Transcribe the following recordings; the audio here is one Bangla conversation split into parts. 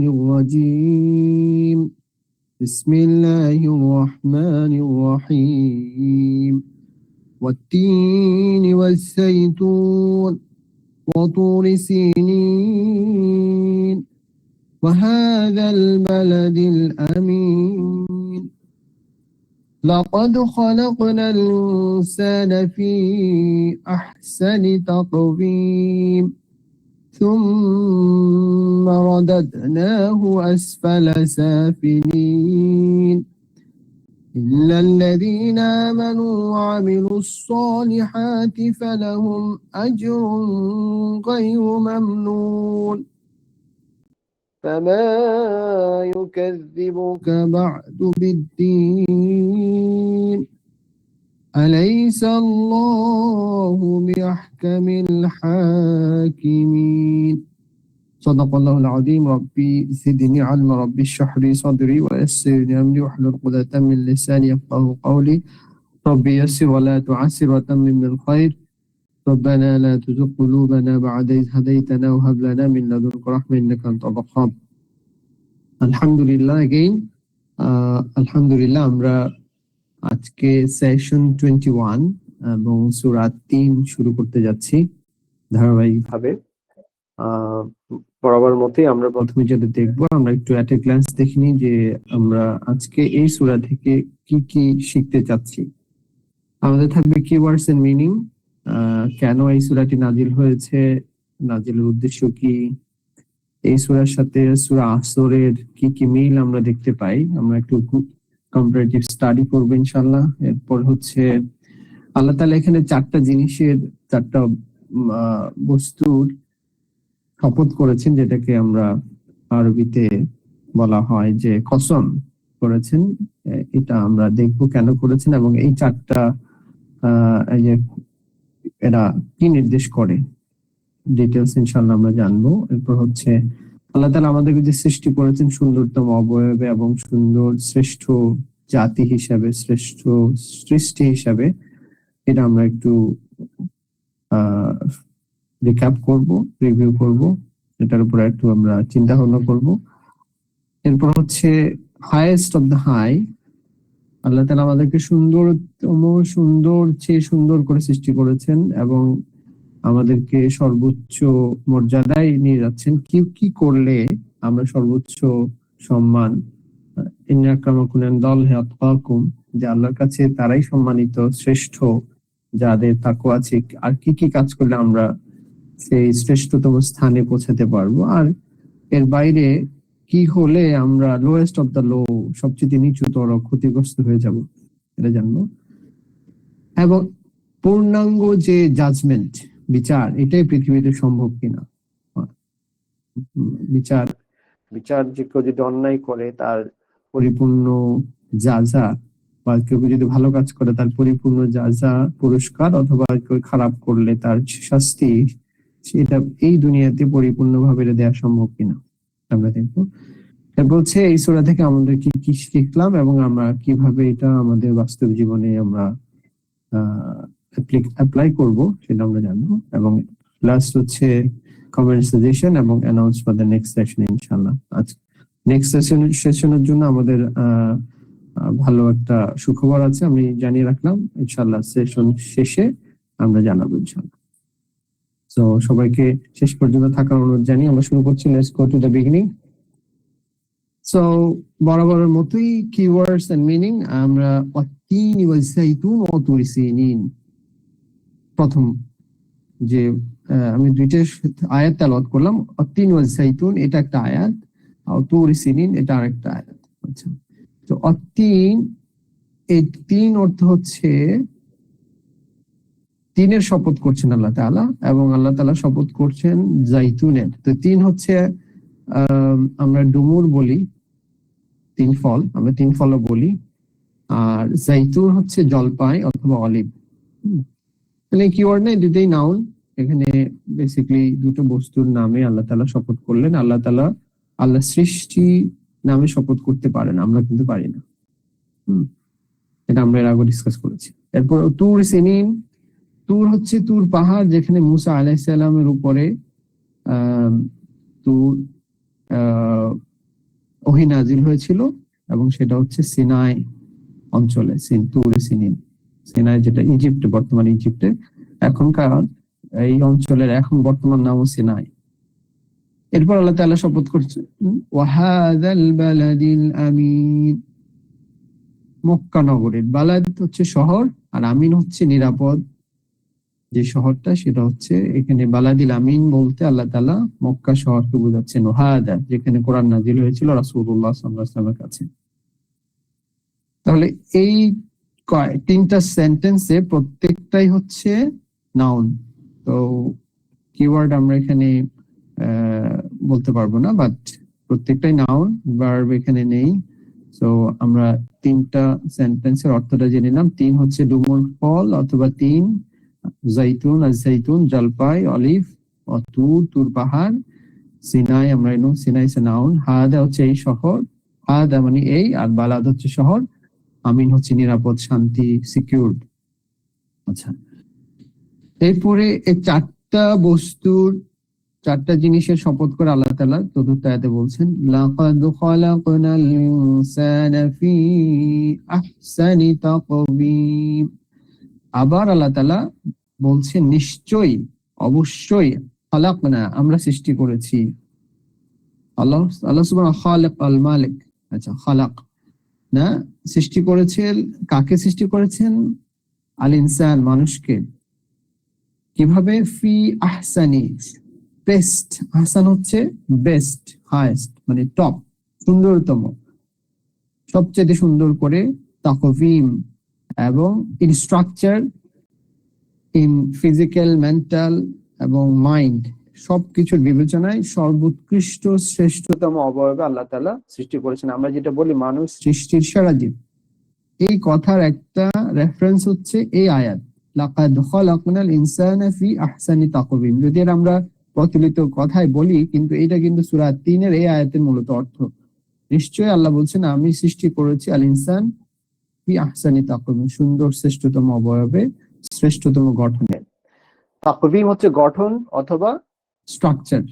الرجيم بسم الله الرحمن الرحيم والتين والزيتون وطور سينين وهذا البلد الأمين لقد خلقنا الإنسان في أحسن تقويم ثم رددناه أسفل سافلين إلا الذين آمنوا وعملوا الصالحات فلهم أجر غير ممنون فما يكذبك بعد بالدين أليس الله بأحكم الحاكمين صدق الله العظيم ربي زدني علما ربي اشرح لي صدري ويسر لي أمري واحلل عقدة من لساني يفقهوا قولي ربي يسر ولا تعسر وتمم بالخير ربنا لا تزغ قلوبنا بعد إذ هديتنا وهب لنا من لدنك رحمة إنك أنت الوهاب আলহামদুলিল্লাহ again আলহামদুলিল্লাহ আমরা আজকে সেশন 21 এবং সূরা 3 শুরু করতে যাচ্ছি ধারাবাহিকভাবে। বরাবর মতোই আমরা প্রথমে যেটা দেখবো, আমরা একটু অ্যাট এ গ্ল্যান্স দেখিনি যে আমরা আজকে এই সূরা থেকে কি কি শিখতে চাচ্ছি। আমাদের থাকবে কিওয়ার্ডস এন্ড মিনিং, কেন এই সূরাটি নাজিল হয়েছে, নাজিলের উদ্দেশ্য কি, এই সূরার সাথে সূরা আসরের কি কি মিল আমরা দেখতে পাই, আমরা একটু কম্পারেটিভ স্টাডি করবো ইনশাআল্লাহ। এরপর হচ্ছে আল্লাহ তাআলা এখানে চারটা জিনিসের, চারটা বস্তুর শপথ করেছেন, যেটাকে আমরা আরবিতে বলা হয় যে কসম করেছেন। এটা আমরা দেখবো কেন করেছেন এবং এই চারটা এরা কি নির্দেশ করে, ডিটেলস ইনশাআল্লাহ আমরা জানবো। এরপর হচ্ছে আল্লাহ তাআলা আমাদেরকে যে সৃষ্টি করেছেন সুন্দরতম অবয়বে এবং সুন্দর শ্রেষ্ঠ জাতি হিসাবে, শ্রেষ্ঠ সৃষ্টি হিসাবে, এটা আমরা একটু রিক্যাপ করব, রিভিউ করব, এটার উপর একটু আমরা চিন্তা ভাবনা করব। এরপর হচ্ছে হাইয়েস্ট অফ দ্য হাই, আল্লাহ তাআলা আমাদেরকে সুন্দর চেয়ে সুন্দর করে সৃষ্টি করেছেন এবং আমাদেরকে সর্বোচ্চ মর্যাদায় নিয়ে যাচ্ছেন। কি কি করলে আমরা সর্বোচ্চ সম্মান, ইন্না আক্রামাকুম ইনদাল্লাহি আতকাকুম, যে আল্লাহর কাছে তারাই সম্মানিত, শ্রেষ্ঠ যাদের তাকওয়া আছে। আর কি কি কাজ করলে আমরা সেই শ্রেষ্ঠতম স্থানে পৌঁছাতে পারবো, আর এর বাইরে কি হলে আমরা লোয়েস্ট অফ দ্য লো, সবচেয়ে নিচুতর, ক্ষতিগ্রস্ত হয়ে যাব, এটা জানবো। এবং পূর্ণাঙ্গ যে জাজমেন্ট, বিচার, এটাই পৃথিবীতে সম্ভব কিনা। বিচার যে কেউ যদি অন্যায় করে তার পরিপূর্ণ যাজা, বা কেউ যদি ভালো কাজ করে তার পরিপূর্ণ যাজা, পুরস্কার, অথবা কেউ খারাপ করলে তার শাস্তি, সেটা এই দুনিয়াতে পরিপূর্ণভাবে দেওয়া সম্ভব কিনা আমরা দেখবো। বলছে এই সূরা থেকে আমাদের কি কি শিখলাম এবং আমরা কিভাবে এটা আমাদের বাস্তব জীবনে আমরা অ্যাপ্লাই করব, সেটা আমরা জানবো। এবং লাস্ট হচ্ছে কমেন্ট, সাজেশন এবং announce for the next session ইনশাআল্লাহ। আজ নেক্সট সেশনের জন্য আমাদের ভালো একটা সুখবর আছে, আমি জানিয়ে রাখলাম। ইনশাআল্লাহ সেশন শেষে আমরা জানাবো ইনশাআল্লাহ। তো সবাইকে শেষ পর্যন্ত থাকার অনুরোধ জানিয়ে আমরা শুরু করছি। Let's go to the beginning. So বরাবরের মতোই কিওয়ার্ডস এন্ড মিনিং, আমরা ওয়াত্তিন ওয়াল যাইতুন ওয়া তুর সিনিন, প্রথম যে আমি দুইটা আয়াত তেলাওয়াত করলাম। ওয়াত্তিন ওয়াল যাইতুন এটা একটা আয়াত, আর তুর সিনিন এটা আরেকটা আয়াত। আচ্ছা, তো ওয়াত্তিন, এই তিন অর্থ হচ্ছে তিনের শপথ করছেন আল্লাহ তাআলা, এবং আল্লাহ তাআলা শপথ করছেন জাইতুনের। তো তিন হচ্ছে আমরা ডুমুর বলি, তিন ফল, আমরা তিন ফলও বলি। আর জাইতুন হচ্ছে জলপাই অথবা অলিভ। তাহলে কিওয়ার্ড নেই, দুটোই নাউন। এখানে বেসিক্যালি দুটো বস্তুর নামে আল্লাহ তাআলা শপথ করলেন। আল্লাহ তাআলা আল্লাহ সৃষ্টি নামে শপথ করতে পারেন, আমরা কিন্তু পারি না। এটা আমরা এর আগে ডিসকাস করেছি। এরপর তুর সিনিন, তুর হচ্ছে তুর পাহাড়, যেখানে মুসা আলাইহিস সালামের উপরে তুর আহ ওহী নাজিল হয়েছিল, এবং সেটা হচ্ছে সিনাই অঞ্চলে, তুরে সিনিন, সিনাই যেটা ইজিপ্টে, বর্তমান ইজিপ্টে, এখনকার এই অঞ্চলের এখন বর্তমান নাম সিনাই। এরপর আল্লাহ তাআলা শপথ করছে ওয়াহাদাল বালাদিল আমিন, মক্কা নগরীর, বালাদ হচ্ছে শহর, আর আমিন হচ্ছে নিরাপদ যে শহরটা, সেটা হচ্ছে এখানে বালাদিল আমিন বলতে আল্লাহ তাআলা মক্কা শহরকে বোঝাচ্ছেন। ওয়াহাদা, যেখানে কোরআন নাজিল হয়েছিল রাসূলুল্লাহ সাল্লাল্লাহু আলাইহি ওয়াসাল্লামের কাছে। তাহলে এই তিনটা সেন্টেন্সে প্রত্যেকটাই হচ্ছে নাউন। তো কিওয়ার্ড আমরা এখানে বলতে পারবো না, বাট প্রত্যেকটাই নাউন, ভার্ব এখানে নেই। তো আমরা তিনটা সেন্টেন্সের অর্থটা জেনে নিলাম। তিন হচ্ছে ডুমুর ফল অথবা তিন, জাইতুন আর জাইতুন, জলপাই, অলিভ, তুর, তুর পাহাড়, সিনাই, আমরা এনো সিনাই সে নাউন, হাদা হচ্ছে এই শহর, হাদা মানে এই, আর বালাদ হচ্ছে শহর, আমিন হচ্ছে নিরাপদ, শান্তি, সিকিউরড। আচ্ছা, এরপরে এই চারটা বস্তুর, চারটা জিনিসের শপথ করে আল্লাহ তাআলা চতুর্থ আয়াতে বলছেন লাকাদ খালাকনাল ইনসানা ফি আহসানি তাকওয়িম। আবার আল্লাহ তাআলা বলছেন নিশ্চয়ই, অবশ্যই, খালাকনা আমরা সৃষ্টি করেছি। আল্লাহ আল্লাহ সুবহানাহু খালিক আল মালিক, আচ্ছা খালাক না, সৃষ্টি করেছেন, কাকে সৃষ্টি করেছেন? আল ইনসান, মানুষকে। কিভাবে? ফি আহসানি, বেস্ট, আহসান হচ্ছে বেস্ট, হাইয়েস্ট মানে টপ, সুন্দরতম, সবচেয়ে সুন্দর করে, তাকওয়িম, এবং in structure, in physical, mental এবং মাইন্ড, সবকিছুর বিবেচনায় সর্বোৎকৃষ্ট শ্রেষ্ঠতম অবয়বে আল্লাহ তাআলা সৃষ্টি করেছেন। আমরা যেটা বলি মানুষ সৃষ্টির সেরা জীব, এই কথার একটা রেফারেন্স হচ্ছে এই আয়াত, লাকাদ খালাকনাল ইনসানা ফি আহসানি তাকওয়িম। যদি আমরা প্রচলিত কথায় বলি, কিন্তু এটা কিন্তু সূরা ৩ এর এই আয়াতের মূলত অর্থ। নিশ্চয়ই আল্লাহ বলছেন আমি সৃষ্টি করেছি আল ইনসান ফি আহসানি তাকওয়িম, সুন্দর শ্রেষ্ঠতম অবয়বে, শ্রেষ্ঠতম গঠনে। তাকওয়িম হচ্ছে গঠন অথবা স্ট্রাকচার।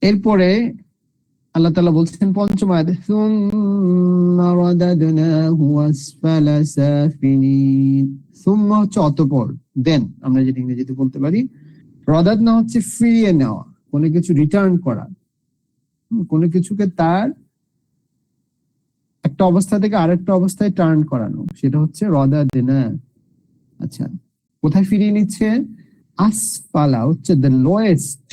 এরপরে আল্লাহ তাআলা বলছেন পঞ্চম আয়াতে সুম্মা রাদাদনাহু আসফালা সাফিলিন। সুম্মা হচ্ছে অতঃপর, দেন আমরা যেটা ইংরেজিতে বলতে পারি। রাদাদনা হচ্ছে ফিরিয়ে নেওয়া, কোনো কিছু রিটার্ন করা, কোনো কিছুকে তার একটা অবস্থা থেকে আরেকটা অবস্থায় টার্ন করানো, সেটা হচ্ছে রাদাদনা। আচ্ছা, কোথায় ফিরিয়ে নিচ্ছে? আসফালা হচ্ছে দ্য লোয়েস্ট,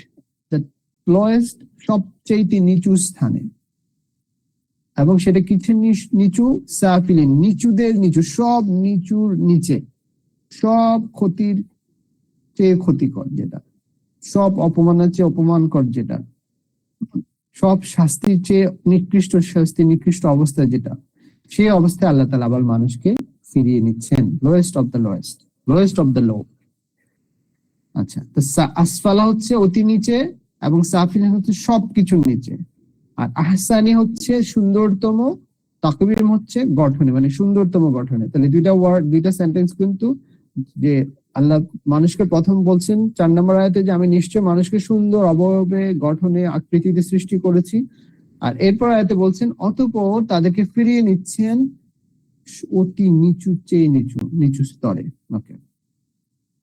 দ্য লোয়েস্ট সবচেয়ে নিচু স্থানে, এবং সেটা কিছু নিচু, সাফিলিন নিচুদের নিচু, সব নিচুর নিচে, সব ক্ষতির চেয়ে ক্ষতিকর যেটা, সব অপমানের চেয়ে অপমানকর যেটা, সব শাস্তির চেয়ে নিকৃষ্ট শাস্তি, নিকৃষ্ট অবস্থা যেটা, সেই অবস্থায় আল্লাহ তাআলা আবার মানুষকে ফিরিয়ে নিচ্ছেন। Lowest of the lowest, lowest of the low. আচ্ছা, তো আসফালা হচ্ছে অতি নিচে, এবং সাফিলিন হচ্ছে সবকিছুর নিচে, আর আহসানি হচ্ছে সুন্দরতম, তাকওয়িম হচ্ছে গঠনে, মানে সুন্দরতম গঠনে। তাহলে দুইটা ওয়ার্ড, দুইটা সেন্টেন্স কিন্তু, যে আল্লাহ মানুষকে প্রথম বলছেন ৪ নম্বর আয়াতে যে আমি নিশ্চয় মানুষকে সুন্দর অবয়বে, গঠনে, আকৃতিতে সৃষ্টি করেছি, আর এরপর আয়াতে বলছেন অতঃপর তাদেরকে ফিরিয়ে নিচ্ছেন অতি নিচু চেয়ে নিচু, নিচু স্তরে। ওকে,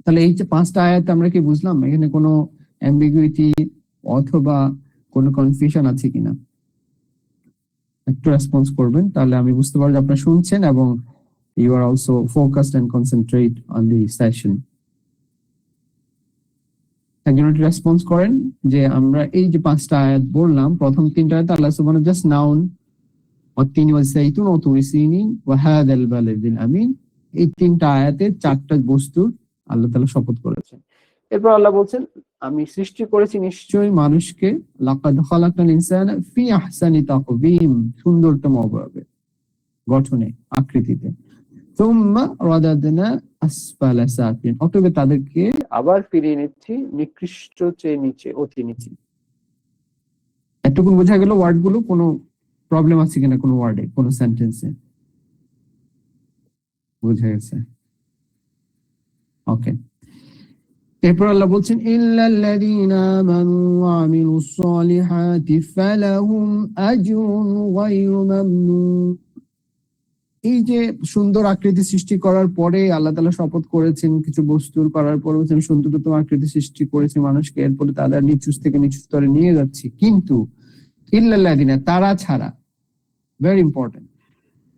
তাহলে এই যে 5টা আয়াত আমরা কি বুঝলাম? এখানে কোনো অ্যাম্বিগুইটি অথবা কোনো কনফিউশন আছে কিনা একটু রেসপন্স করবেন, তাহলে আমি বুঝতে পারবো যে আপনারা শুনছেন এবং you are also focused and concentrate on the session. একজন একটু রেসপন্স করেন যে আমরা এই যে 5টা আয়াত বললাম, প্রথম 3টা আয়াত আল্লাহ সুবহানাহু জাস্ট নাউন, ওয়াতিন ওয়াযাইতুন ওয়া তুরি সিনিন ওয়া হাদাল বালাদিল আমিন, এই 3টা আয়াতে 4টা বস্তুর আল্লাহ তাআলা শপথ করেছেন। এরপর আল্লাহ বলছেন আমি সৃষ্টি করেছি নিশ্চয়ই মানুষকে, লাকাদ খালাকনাল ইনসানা ফি আহসানি তাকওয়িম, সুন্দরতম অবয়বে, গঠনে, আকৃতিতে। সুম্মা রাদাদনা আসফালা সাফিলিন, অতঃপর তাদেরকে আবার ফিরিয়ে নিচ্ছি নিকৃষ্ট চেয়ে নিচে, অতি নিচে। এতটুকু বোঝা গেল ওয়ার্ড গুলো? কোনো প্রবলেম আছে কিনা কোনো ওয়ার্ডে, কোনো সেন্টেন্সে? বুঝা গেছে? ওকে, এরপর আল্লাহ বলছেন ইল্লাল্লাযীনা আমানু ওয়া আমিলুস সালিহাতি ফালাহুম আজরুন গায়রু মামনুন। এই যে সুন্দর আকৃতি সৃষ্টি করার পরে আল্লাহ তাআলা শপথ করেছেন কিছু বস্তুর, করার পর বলছেন সুন্দরতম আকৃতি সৃষ্টি করেছে মানুষকে, এরপরে তারা নিচু থেকে নিচু স্তরে নিয়ে যাচ্ছে, কিন্তু ইল্লাল্লাযীনা তারা ছাড়া, ভেরি ইম্পর্টেন্ট,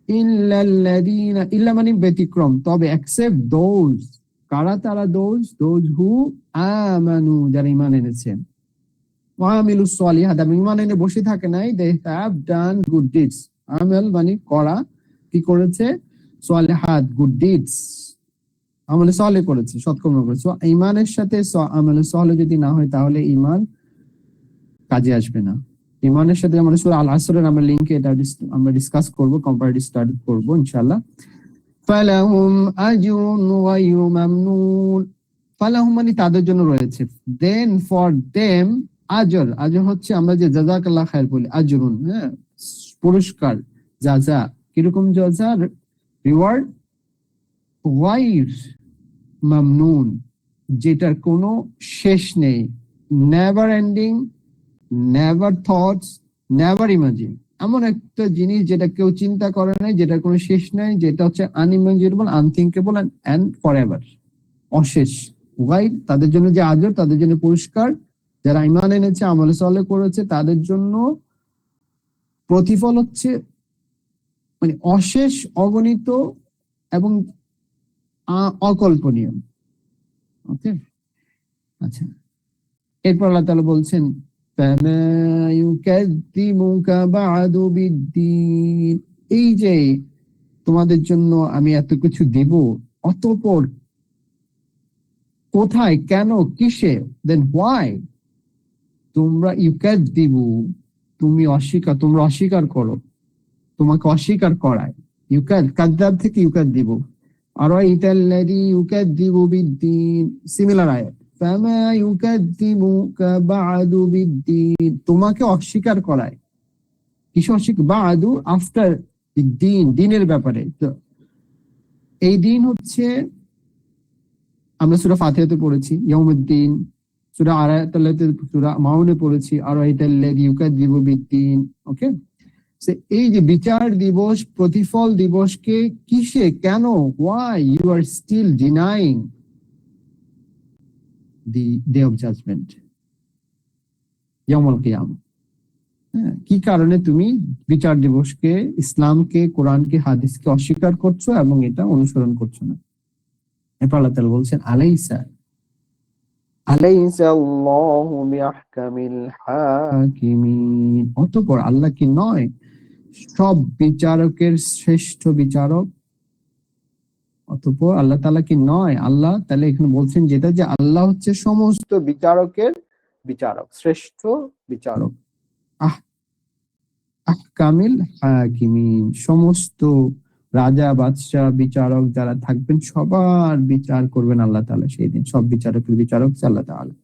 ইল্লাল্লাযীনা, ইল্লা মানে ব্যতিক্রম, তবে এক্সেপ্ট দোজ, কারা তারা? দোজ হু আমানু, যারা ঈমান এনেছেন, ওয়া আমিলুস সালিহাত, ঈমান এনে বসে থাকে নাই, they have done good deeds. আমাল মানে করা, কি করেছে? সালিহাত, গুড ডিডস, আমলে সালেহ করেছে, সৎকর্ম করেছে। ঈমানের সাথে আমলে সালেহ যদি না হয় তাহলে ঈমান কাজে আসবে না। ঈমানের সাথে আমরা সূরা আল আসরের আমরা লিংকে এটা আমরা ডিসকাস করব, কম্পারেটিভ স্টাডি করব ইনশাআল্লাহ। ফালাহুম আজরুন গায়রু মামনুন, ফালাহুম মানে তাদের জন্য রয়েছে, দেন ফর দেম আজর, আজর হচ্ছে আমরা যে জাযাকাল্লাহ খায়র বলি, আজরুন, হ্যাঁ, পুরস্কার, জাযা, কিরকম জাযা? রিওয়ার্ড, গায়র মামনুন, যেটার কোনো শেষ নেই, never ending, never thoughts, never imagine, এমন একটা জিনিস যেটা কেউ চিন্তা করে নাই, যেটার কোনো শেষ নাই, যেটা হচ্ছে আনইমাজিনেবল, আনথিঙ্কেবল এন্ড ফরএভার, অশেষ। রাইট, তাদের জন্য যে আজর, তাদের জন্য পুরস্কার, যারা ঈমান এনেছে, আমলে সালেহ করেছে, তাদের জন্য প্রতিফল হচ্ছে মানে অশেষ, অগণিত এবং অকল্পনীয়। ওকে, আচ্ছা। এরপর আল্লাহ তাআলা বলছেন ফামা ইউকাযযিবুকা বা'দু বিদ্দীন, এই যে তোমাদের জন্য আমি এত কিছু দেব, অতঃপর কোথায়, কেন, কিসে, দেন হোয়াই তোমরা ইউকাযযিবু, তোমরা অস্বীকার করো, তোমাকে অস্বীকার করায়, কাযযাব থেকে ইউকাযযিবু, আরাইতাল্লাযী ইউকাযযিবু বিদ্দীন, সিমিলার আয়াত, ফামা ইউকাযযিবুকা বা'দু বিদ্দীন, তোমাকে অস্বীকার করায়, কিসে অস্বীকার? বা'দু, আফটার, বিদ্দীন, দিনের ব্যাপারে। তো এই দিন হচ্ছে আমরা সূরা ফাতিহাতে পড়েছি ইয়াউমুদ্দিন, সূরা আরায়াতুল্লাহতে, সূরা মাউনে পড়েছি আরাইতাল্লাযী ইউকাযযিবু বিদ্দীন। ওকে, এই যে বিচার দিবস, প্রতিফল দিবসকে কিসে, কেন, why you are still denying the day of judgment, ইয়াউমুল কিয়ামা, কি কারণে তুমি বিচার দিবসকে, ইসলামকে, কোরআনকে, হাদিসকে অস্বীকার করছো এবং এটা অনুসরণ করছো না? এরপর আল্লাহ তাআলা বলছেন আলাইসা আল্লাহু বিআহকামিল হাকিমিন, অতঃপর আল্লাহ কি নয় সব বিচারকের শ্রেষ্ঠ বিচারক? অতঃপর আল্লাহ তাআলা কি নয়? আল্লাহ তাহলে এখানে বলছেন যেটা, যে আল্লাহ হচ্ছে সমস্ত বিচারকের বিচারক, শ্রেষ্ঠ বিচারক, আহকামিল হাকিমিন, সমস্ত রাজা, বাদশাহ, বিচারক যারা থাকবেন সবার বিচার করবেন আল্লাহ তাআলা সেই দিন, সব বিচারকের বিচারক আল্লাহ তাআলা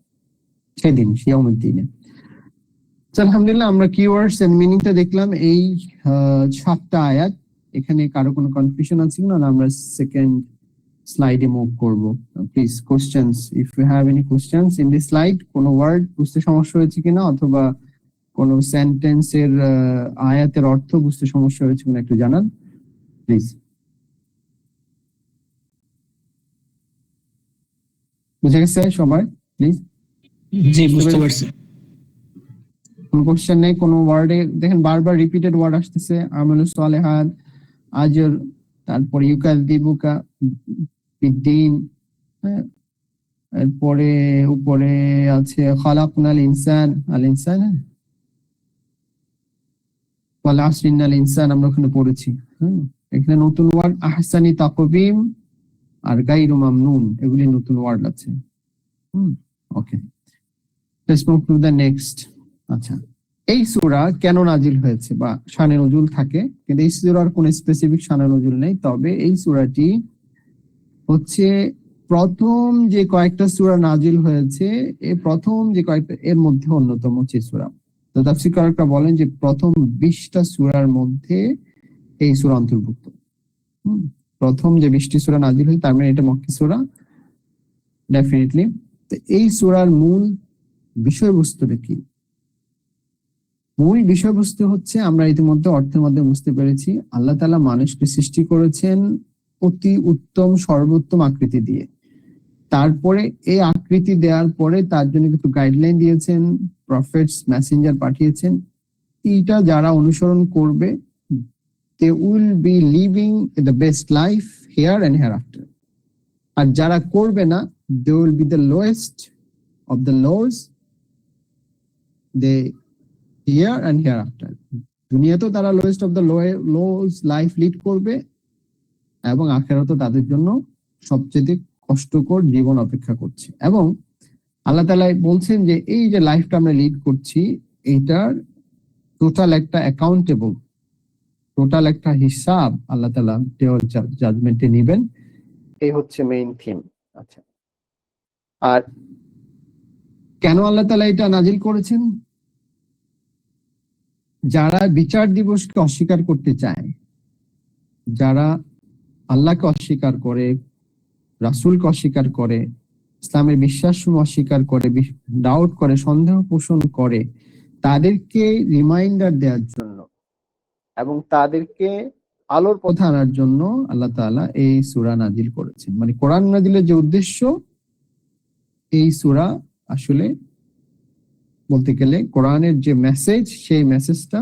সেদিন, ইয়াউমুদ্দিনে। আলহামদুলিল্লাহ, আমরা কিওয়ার্ডস এন্ড মিনিংটা দেখলাম এই 7টা আয়াত। এখানে কারো কোনো কনফিউশন আছে কিনা? আমরা সেকেন্ড স্লাইডে মুভ করব। Please questions, if you have any questions in this slide, কোনো ওয়ার্ড বুঝতে সমস্যা হয়েছে কিনা, অথবা কোন সেন্টেন্সের আয়াতের অর্থ বুঝতে সমস্যা হয়েছে কিনা একটু জানান প্লিজ। বুঝে গেছে সবাই? প্লিজ। জি, বুঝতে পারছি। কোন কোশ্চেন নেই? কোন ওয়ার্ডে দেখেন বারবার রিপিটেড ওয়ার্ড আসতেছে, আমালুস সালিহাত, আজর, তারপরে ইউকাযযিবুকা বিদ্দীন, এরপরে উপরে আছে খালাকনাল ইনসান, আল ইনসান, ওয়াল আসরি ইন্নাল ইনসান, আমরা ওখানে পড়েছি। এখানে নতুন ওয়ার্ড আহসানি তাকবীম আর গায়রু মামনুন, এগুলি নতুন ওয়ার্ড আছে। Okay, let's move to the next. আচ্ছা, এই সূরা কেন নাজিল হয়েছে বা শানে নজুল থাকে, কিন্তু এই সূরার কোনো স্পেসিফিক শানে নজুল নেই। তবে এই সূরাটি হচ্ছে প্রথম যে কয়েকটা সূরা নাজিল হয়েছে, এই প্রথম যে কয়েকটা এর মধ্যে অন্যতম হচ্ছে সূরা। তো তাফসীরকাররা বলেন যে প্রথম 20টা সূরার মধ্যে এই সূরা অন্তর্ভুক্ত। প্রথম যে 20টি সূরা নাজিল হয়েছে তার মানে এটা মক্কি সূরা ডেফিনেটলি। তো এই সূরার মূল বিষয়বস্তুটা কি? মূল বিষয়বস্তু হচ্ছে, আমরা ইতিমধ্যে অর্থের মধ্যে বুঝতে পেরেছি, আল্লাহ তাআলা মানুষকে সৃষ্টি করেছেন অতি উত্তম সর্বোত্তম আকৃতি দিয়ে। তারপরে এই আকৃতি দেওয়ার পরে তার জন্য কিছু গাইডলাইন দিয়েছেন, প্রফেটস মেসেঞ্জার পাঠিয়েছেন। এইটা যারা অনুসরণ করবে, they will be living the best life here and hereafter. আর যারা করবে না, they will be the lowest of the lows, they here and hereafter. দুনিয়াতেও তারা lowest of the lose life lead করবে, এবং আখিরাতেও তাদের জন্য সবচেয়ে কষ্টকর জীবন অপেক্ষা করছে। এবং আল্লাহ তাআলা বলছেন যে এই যে লাইফটা আমরা লিড করছি, এইটার টোটাল একটা অ্যাকাউন্টেবল, টোটাল একটা হিসাব আল্লাহ তাআলা জাজমেন্টে নেবেন। এই হচ্ছে মেইন থিম। আচ্ছা, আর কেন আল্লাহ তাআলা এটা নাজিল করেছেন? যারা বিচার দিবসকে অস্বীকার করতে চায়, যারা আল্লাহকে অস্বীকার করে, রাসূলকে অস্বীকার করে, ইসলামের বিশ্বাস অস্বীকার করে, ডাউট করে, সন্দেহ পোষণ করে, তাদেরকে রিমাইন্ডার দেওয়ার জন্য এবং তাদেরকে আলোর পথে আনার জন্য আল্লাহ তাআলা এই সূরা নাজিল করেছেন। মানে কোরআন নাজিলের যে উদ্দেশ্য, এই সূরা আসলে বলতে গেলে কোরআনের যে মেসেজ, সেই মেসেজটা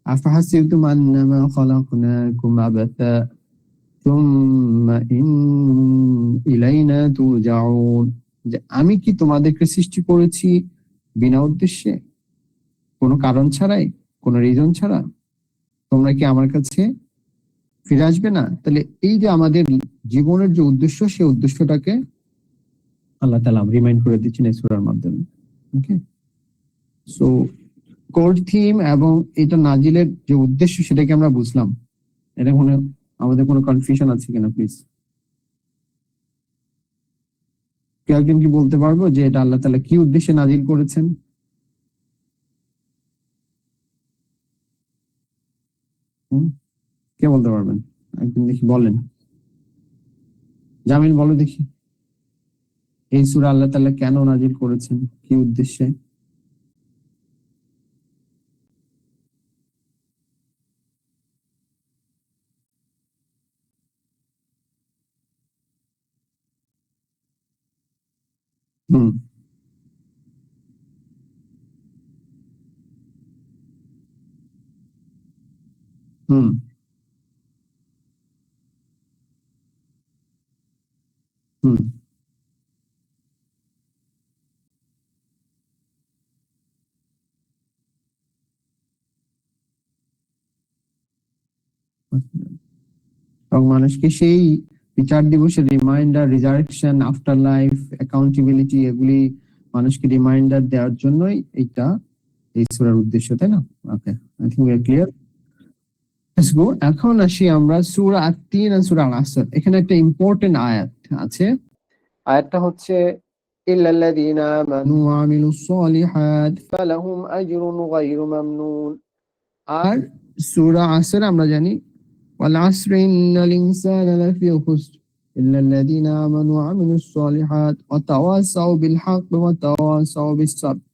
আফাহাসিবতুম আন্নামা খালাকনাকুম আবাসা সুম্মা ইলাইনা তুরজাউন, যে আমি কি তোমাদেরকে সৃষ্টি করেছি বিনা উদ্দেশ্যে, কোনো কারণ ছাড়াই, কোনো রিজন ছাড়া? তোমরা কি আমার কাছে ফিরে আসবে না? তাহলে এই যে আমাদের জীবনের যে উদ্দেশ্য, সেই উদ্দেশ্যটাকে আল্লাহ তাআলা রিমাইন্ড করে দিচ্ছেন এই সূরার মাধ্যমে। ওকে, সো কোর থিম এবং এটা নাজিলের যে উদ্দেশ্য, সেটাকে আমরা বুঝলাম। এটা মনে আমাদের কোনো কনফিউশন আছে কিনা প্লিজ? কেউ একজন কি বলতে পারবো যে এটা আল্লাহ তাআলা কি উদ্দেশ্যে নাজিল করেছেন? কে বলতে পারবেন? একদিন দেখি বলেন। জামিল বলো দেখি, এই সূরা আল্লাহ তাআলা কেন নাজিল করেছেন, কি উদ্দেশ্যে? হুম হুম হুম এবং মানুষকে সেই বিচার দিবসের reminder, resurrection, after life, accountability, এগুলি মানুষকে রিমাইন্ডার দেওয়ার জন্যই এটা এই সূরার উদ্দেশ্য, তাই না? Okay, I think we are clear. Let's go. এখন আসি আমরা সূরা আত-তিন আর সূরা আল-আসর। এখানে একটা ইম্পর্টেন্ট আয়াত আছে। আয়াতটা হচ্ছে ইল্লাল্লাযীনা আমানু ওয়া আমিলুস সালিহাত ফালাহুম আজরুন গায়রু মামনুন। আর সূরা আসর আমরা জানি ওয়াল আসরি ইন্নাল ইনসানা লাফি খুসর ইল্লাল্লাযীনা আমানু ওয়া আমিলুস সালিহাত ওয়া তাওয়াসাউ বিল হাক্কি ওয়া তাওয়াসাউ বিস সাবর।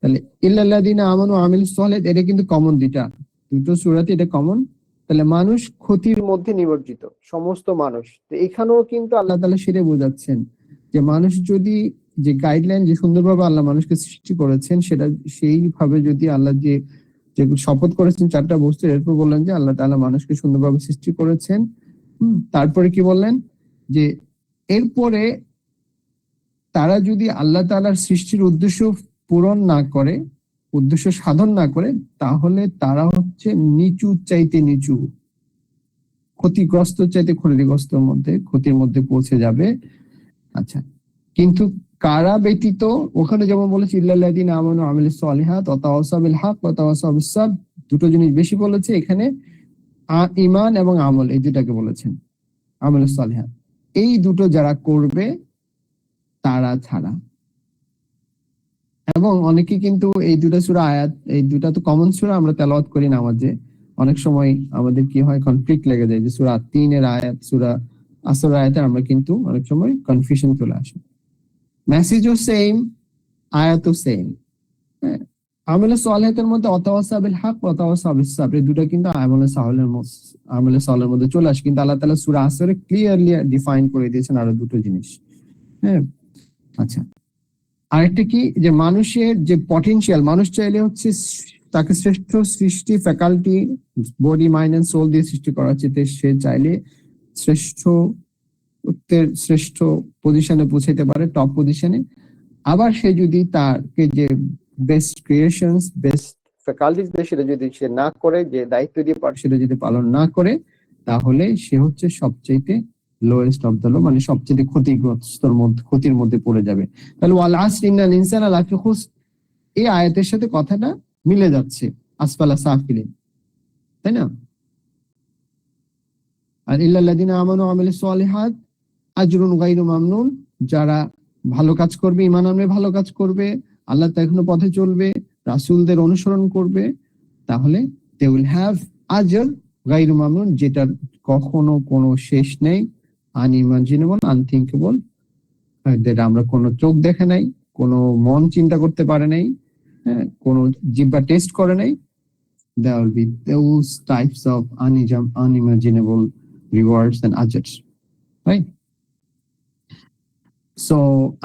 তাহলে ইল্লাল্লাযীনা আমানু ওয়া আমিলুস সালিহাত, এটা কিন্তু কমন, দুটো সূরাতে এটা কমন। তাহলে মানুষ ক্ষতির মধ্যে নিমজ্জিত, সমস্ত মানুষ। তো এখানেও কিন্তু আল্লাহ তাআলা সেটা বোঝাচ্ছেন যে মানুষ যদি, যে গাইডলাইন, যে সুন্দরভাবে আল্লাহ মানুষকে সৃষ্টি করেছেন, সেটা সেইভাবে যদি আল্লাহ যে যে শপথ করেছেন চারটা বস্তু, এরপর বললেন যে আল্লাহ তাআলা মানুষকে সুন্দরভাবে সৃষ্টি করেছেন। তারপরে কি বললেন যে এরপরে তারা যদি আল্লাহ তাআলার সৃষ্টির উদ্দেশ্য পূরণ না করে, উদ্দেশ্য সাধন না করে, তাহলে তারা হচ্ছে নিচু চাইতে নিচু, ক্ষতিগ্রস্ত চাইতে ক্ষতির মধ্যে পৌঁছে যাবে। আচ্ছা, কিন্তু কারা ব্যতীত? ওখানে যেমন বলেছে ইল্লাল্লাযীনা আমানু ওয়া আমিলুস সালিহাত ওয়া তাওয়াসাউ বিল হক ওয়া তাওয়াসাউ বিস সাবর, দুটো জিনিস বেশি বলেছে এখানে, ঈমান এবং আমল, এই দুটাকে বলেছেন আমালুস সালিহাত। এই দুটো যারা করবে তারা ছাড়া। এবং অনেকে কিন্তু এই দুটো সূরা আয়াত, এই দুটো তো কমন সূরা, আমরা তেলাওয়াত করি নামাজে, অনেক সময় আমাদের কি হয়, কনফ্লিক্ট লেগে যায় যে সূরা 3 এর আয়াত, সূরা আসর আয়াতে আমরা কিন্তু অনেক সময় কনফিউশন চলে আসে। মেসেজও সেম, আয়াতও সেম। আমলে সালেহাতের মধ্যে অতাওয়াসা বিল হক ওয়াতাওয়াসা বিস সাবর, এই দুটো কিন্তু আমলে সালের মধ্যে চলে আসে, কিন্তু আল্লাহ তাআলা সূরা আসরে ক্লিয়ারলি ডিফাইন করে দিয়েছেন আরো দুটো জিনিস। হ্যাঁ, আচ্ছা। আরেকটা কি, যে মানুষের যে পটেনশিয়াল, মানুষ চাইলে হচ্ছে তাকে শ্রেষ্ঠ সৃষ্টি faculty body mind and soul দিয়ে সৃষ্টি করা হচ্ছে, সে চাইলে শ্রেষ্ঠ পজিশনে পৌঁছাতে পারে, টপ পজিশনে। আবার সে যদি তাকে যে বেস্ট ক্রিয়েশনস, বেস্ট ফ্যাকাল্টিস সেটা যদি সে না করে, যে দায়িত্ব দিয়ে সেটা যদি পালন না করে, তাহলে সে হচ্ছে সবচেয়ে লোয়েস্ট অফ দ্য লো, মানে সবচেয়ে ক্ষতির মধ্যে পড়ে যাবে। তাহলে ওয়াল আসর ইন্নাল ইনসানা লাফি খুসর, এই আয়াতের সাথে কথাটা মিলে যাচ্ছে, আসফালা সাফিলিন, তাই না? আর ইল্লাল্লাযিনা আমানু ওয়া আমিলুস সালিহাত আজরুন গায়রু মামনুন, যারা ভালো কাজ করবে, ঈমান আনবে, ভালো কাজ করবে, আল্লাহ তাআলার পথে চলবে, রাসূলদের অনুসরণ করবে, তাহলে দে উইল হ্যাভ আজর গায়রু মামনুন, যেটার কখনো কোনো শেষ নেই, আনইমাজিনেবল, আনথিঙ্কেবল, যেটা আমরা কোনো চোখ দেখে নাই, কোনো মন চিন্তা করতে পারে নাই, হ্যাঁ, কোনো জিহ্বা টেস্ট করে নাই। There will be those types of unimaginable rewards and ajrs, right? So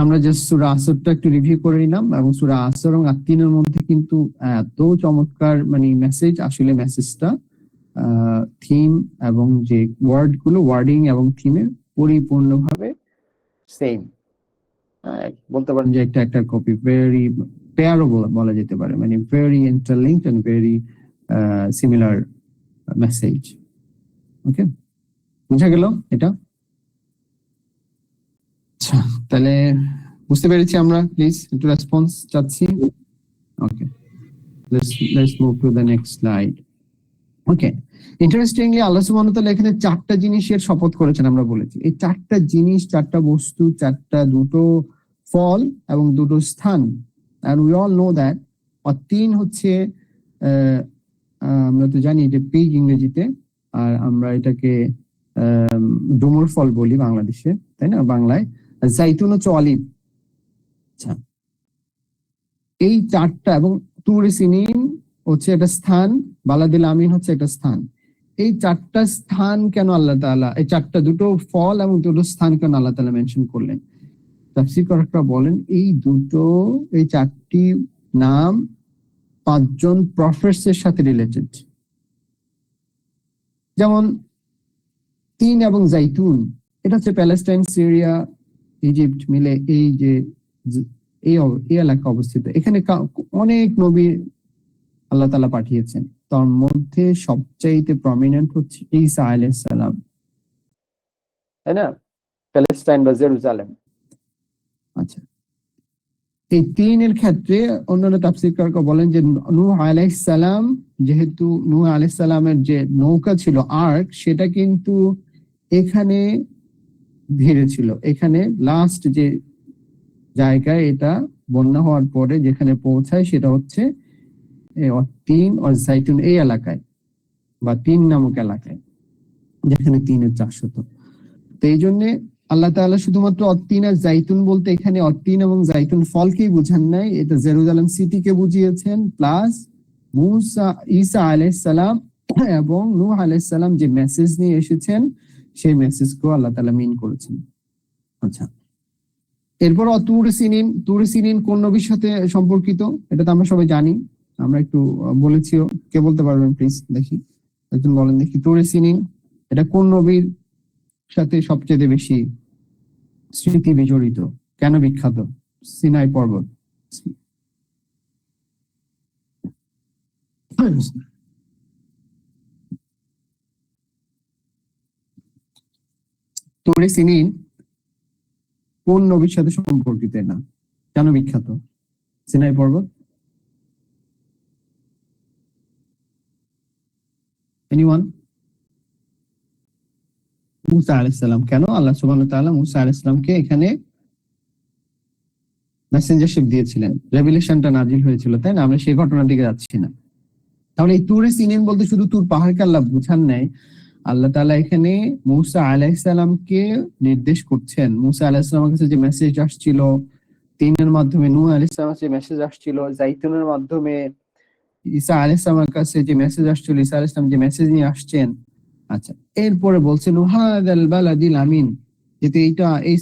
আমরা জাস্ট সূরা আসরটা একটু রিভিউ করে নিলাম, এবং সূরা আসর এবং আত-তিনের মধ্যে কিন্তু এত চমৎকার মানে মেসেজ, আসলে মেসেজটা থিম এবং যে ওয়ার্ড গুলো, ওয়ার্ডিং এবং থিমের পরিপূর্ণভাবে সেম, বলতে পারেন যে একটা কপি, ভেরি পেয়ারেবল বলা যেতে পারে, মানে very interlinked and very similar message. Okay, বুঝা গেল এটা? আচ্ছা, তাহলে বুঝতে পেরেছি আমরা, প্লিজ একটু রেসপন্স চাচ্ছি। Okay, let's move to the next slide. Okay, interestingly আল্লাহ সুবহানাহু ওয়া তাআলা এখানে চারটা জিনিসের শপথ করেছেন, আমরা বলেছি এই চারটা জিনিস, চারটা বস্তু, দুটো ফল এবং দুটো স্থান। and we all know that তিন হচ্ছে আমরা তো জানি যে পিগ ইংরেজিতে, আর আমরা এটাকে ডুমুর ফল বলি বাংলাদেশে, তাই না? বাংলায় জাইতুন হচ্ছে অলিভ। আচ্ছা, এই চারটা, এবং তুরে সিনিন হচ্ছে একটা স্থান, বালাদিল আমিন হচ্ছে একটা স্থান। এই চারটা স্থান কেন আল্লাহ তাআলা, এই চারটা, দুটো ফল এবং দুটো স্থান কেন আল্লাহ তাআলা মেনশন করলেন? তাফসীরকাররা বলেন এই চারটি নাম 5 জন প্রফেটস এর সাথে রিলেটেড। যেমন তিন এবং জাইতুন, এটা হচ্ছে প্যালেস্টাইন, সিরিয়া, ইজিপ্ট মিলে এই এলাকা অবস্থিত। এখানে অনেক নবী আল্লাহ তাআলা পাঠিয়েছেন, তার মধ্যে সবচাইতে প্রমিনেন্ট হচ্ছে ঈসা আলাইহিস সালাম, তাই না? প্যালেস্টাইন বা জেরুজালেম। আচ্ছা, এই তিনের ক্ষেত্রে অন্যান্য তাফসীরকাররা বলেন যে নূহ আলাইহিস সালাম, যেহেতু নূহ আলাইহিস সালামের যে নৌকা ছিল আর্ক, সেটা কিন্তু এখানে ভিড়ে ছিল, এখানে লাস্ট যে জায়গায় এটা বন্যা হওয়ার পরে যেখানে পৌঁছায় সেটা হচ্ছে তিন ও জাইতুন, এই এলাকায় বা তিন নামক এলাকায়, যেখানে তিনের চাষ হতো। তো এই জন্য আল্লাহ তাআলা শুধুমাত্র অত্তিন আর জাইতুন বলতে এখানে অত্তিন এবং জাইতুন ফলকেই বুঝান নাই, এটা জেরুজালেম সিটিকে বুঝিয়েছেন, প্লাস ঈসা আলাইহিস সালাম এবং নূহ আলাইহিস সালাম যে মেসেজ নিয়ে এসেছেন সেই মেসেজকেও আল্লাহ তাআলা মিন করেছেন। আচ্ছা, এরপর তুর সিনিন কোন নবীর সাথে সম্পর্কিত, এটা তো আমরা সবাই জানি, আমরা একটু বলেছিও। কে বলতে পারবেন প্লিজ? দেখি, একজন বলেন দেখি, তুর সিনিন এটা কোন নবীর সাথে সবচেয়ে বেশি স্মৃতি বিজড়িত, কেন বিখ্যাত? সিনাই পর্বত। তুরে সিনিন কোন নবীর সাথে সম্পর্কিত, না কেন বিখ্যাত সিনাই পর্বত? এনিওয়ান? মুসা আলাইহিস সালাম। কেন? আল্লাহ সুবহানাহু ওয়া তাআলা মুসা আলাইহিস সালামকে এখানে মেসেঞ্জারশিপ দিয়েছিলেন, রেভিলেশনটা নাজিল হয়েছিল, তাই না? আমরা সেই ঘটনার দিকে যাচ্ছি না। তাহলে এই তুরে সিনিন বলতে শুধু তুর পাহাড়কে আল্লাহ বুঝান নাই, আল্লাহ তাআলা এখানে মুসা আলাইহিস সালামকে নির্দেশ করছেন। মুসা আলাইহিস সালামের কাছে যে মেসেজ আসছিল, তিনের মাধ্যমে নূহ আলাইহিস সালামের কাছে মেসেজ আসছিল, জাইতুনের মাধ্যমে ঈসা আলাইহিস সালামের কাছে যে মেসেজ আসছিল, ঈসা আলাইহিস সালাম যে মেসেজ নিয়ে আসছেন। আচ্ছা, এরপরে বলছেন ওয়াহাদাল বালাদিল আমিন, যেহেতু এই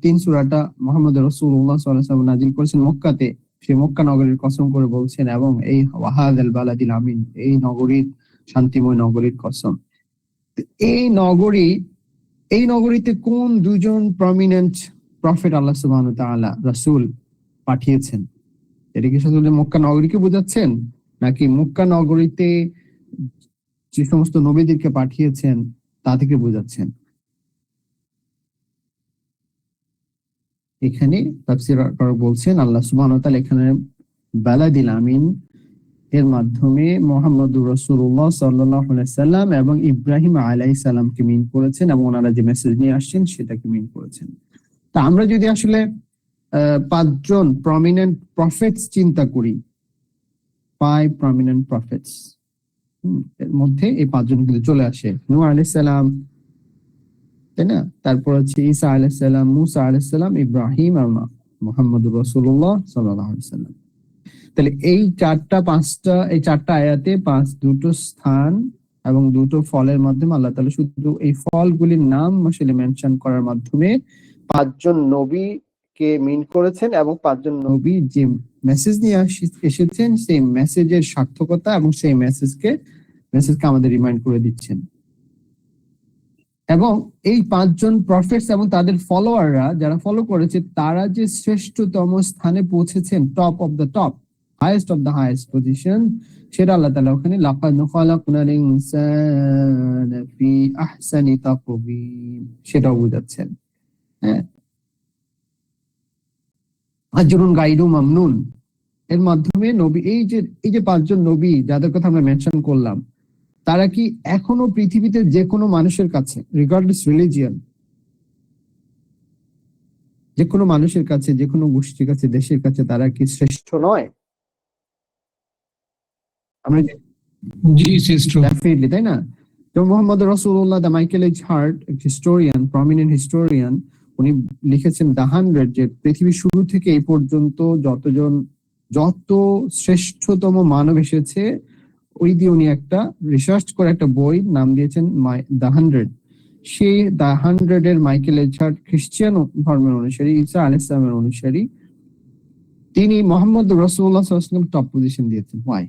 তিন সূরাটা মুহাম্মদ রাসূলুল্লাহ সাল্লাল্লাহু আলাইহি ওয়াসাল্লাম নাযিল করেছেন মক্কাতে, সেই মক্কা নগরীর কসম করে বলছেন, এবং এই ওয়াহাদাল বালাদিল আমিন, এই নগরীর, শান্তিময় নগরীর কসম। এই নগরী, এই নগরীতে কোন দুজন প্রমিনেন্ট প্রফেট আল্লাহ সুবহানাহু ওয়া তাআলা রাসূল পাঠিয়েছেন? এটা কি শুধু মক্কা নগরীকে বোঝাচ্ছেন, নাকি মক্কা নগরীতে যে সমস্ত নবীদেরকে পাঠিয়েছেন তাদেরকে বোঝাচ্ছেন? এখানে তাফসীরকার বলছেন আল্লাহ সুবহানাহু ওয়া তাআলা এখানে বালাদিল আমিন এর মাধ্যমে মুহাম্মদুর রাসূলুল্লাহ সাল্লাল্লাহু আলাইহি ওয়াসাল্লাম এবং ইব্রাহিম আলাইহিস সালামকে মিন করেছেন, এবং ওনারা যে মেসেজ নিয়ে আসছেন সেটাকে মিন করেছেন। তা আমরা যদি আসলে পাঁচজন প্রমিনেন্ট প্রফেটস চিন্তা করি, 5 প্রমিনেন্ট প্রফেটস, এর মধ্যে এই পাঁচজন কিন্তু চলে আসে। নূহ আলাইহিস সালাম, তাই না? তারপর হচ্ছে ঈসা আলাইহিস সালাম, মূসা আলাইহিস সালাম, ইব্রাহিম আর মুহাম্মদুর রাসূলুল্লাহ সাল্লাল্লাহু আলাইহি ওয়াসাল্লাম। তাহলে এই চারটা আয়াতে দুটো স্থান এবং দুটো ফলের মাধ্যমে আল্লাহ তাআলা শুধু এই ফলগুলির নাম আসলে মেনশন করার মাধ্যমে পাঁচজন নবীকে মিন করেছেন, এবং পাঁচজন নবী যে মেসেজ নিয়ে এসেছেন সেই মেসেজের সার্থকতা এবং সেই মেসেজকে আমাদের রিমাইন্ড করে দিচ্ছেন। এবং এই পাঁচজন প্রফেটস এবং তাদের ফলোয়াররা যারা ফলো করেছে, তারা যে শ্রেষ্ঠতম স্থানে পৌঁছেছেন, top of the top, highest of the highest position, সেটা আল্লাহ তাআলা ওখানে লাকাদ খালাকনাল ইনসানা ফি আহসানি তাকওয়িম সেটাও বোঝাচ্ছেন। হ্যাঁ, আজরুন গাইরু মামনুন এর মাধ্যমে নবী, এই যে পাঁচজন নবী যাদের কথা আমরা মেনশন করলাম, তারা কি এখনো পৃথিবীতে যে কোনো মানুষের কাছে, রিগার্ডলেস রিলিজিয়ন, যে কোনো মানুষের কাছে, যে কোনো গোষ্ঠীর কাছে, দেশের কাছে তারা কি শ্রেষ্ঠ নয়? আমরা জি শ্রেষ্ঠ। ডেফিনেটলি, তাই না? যেমন মোহাম্মদ রাসূলুল্লাহ, the Michael H Hart, historian, prominent historian, উনি লিখেছেন দ্য 100, যে পৃথিবীর শুরু থেকে এই পর্যন্ত যত শ্রেষ্ঠতম মানব এসেছে, ওই দিয়ে উনি একটা রিসার্চ করে একটা বই নাম দিয়েছেন দ্য 100। সেই দ্য 100 এর মাইকেল এইচ হার্ট খ্রিস্টান ধর্মের অনুসারী, ঈসা আলাইহিস সালামের অনুসারী, তিনি মুহাম্মদ রাসূলুল্লাহ সাল্লাল্লাহু আলাইহি ওয়াসাল্লাম টপ পজিশন দিয়েছেন। হোয়াই?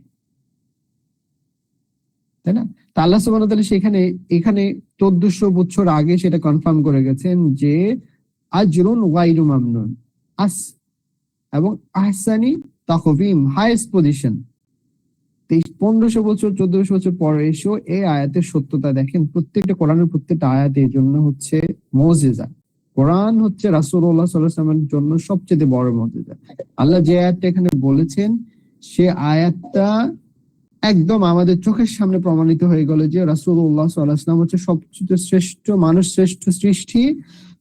তাই না? তা আল্লাহ সুবহানাহু ওয়া তাআলা এখানে 1400 বছর আগে সেটা কনফার্ম করে গেছেন যে আজরুন গায়রু মামনুন, এবং আহসানি তাকওয়িম, হাইয়েস্ট পজিশন। 1500 বছর 1400 বছর পরে এসেও এই আয়াতের সত্যতা দেখেন। প্রত্যেকটা কোরআনের প্রত্যেকটা আয়াত এর জন্য হচ্ছে মুজিজা। কোরআন হচ্ছে রাসূলুল্লাহ সাল্লাল্লাহু আলাইহি ওয়াসাল্লামের জন্য সবচেয়ে বড় মুজিজা। আল্লাহ যে আয়াতটা এখানে বলেছেন, সে আয়াতটা একদম আমাদের চোখের সামনে প্রমাণিত হয়ে গেল যে রাসূলুল্লাহ সাল্লাল্লাহু আলাইহি ওয়াসাল্লাম হচ্ছে সবচেয়ে শ্রেষ্ঠ মানুষ, শ্রেষ্ঠ সৃষ্টি,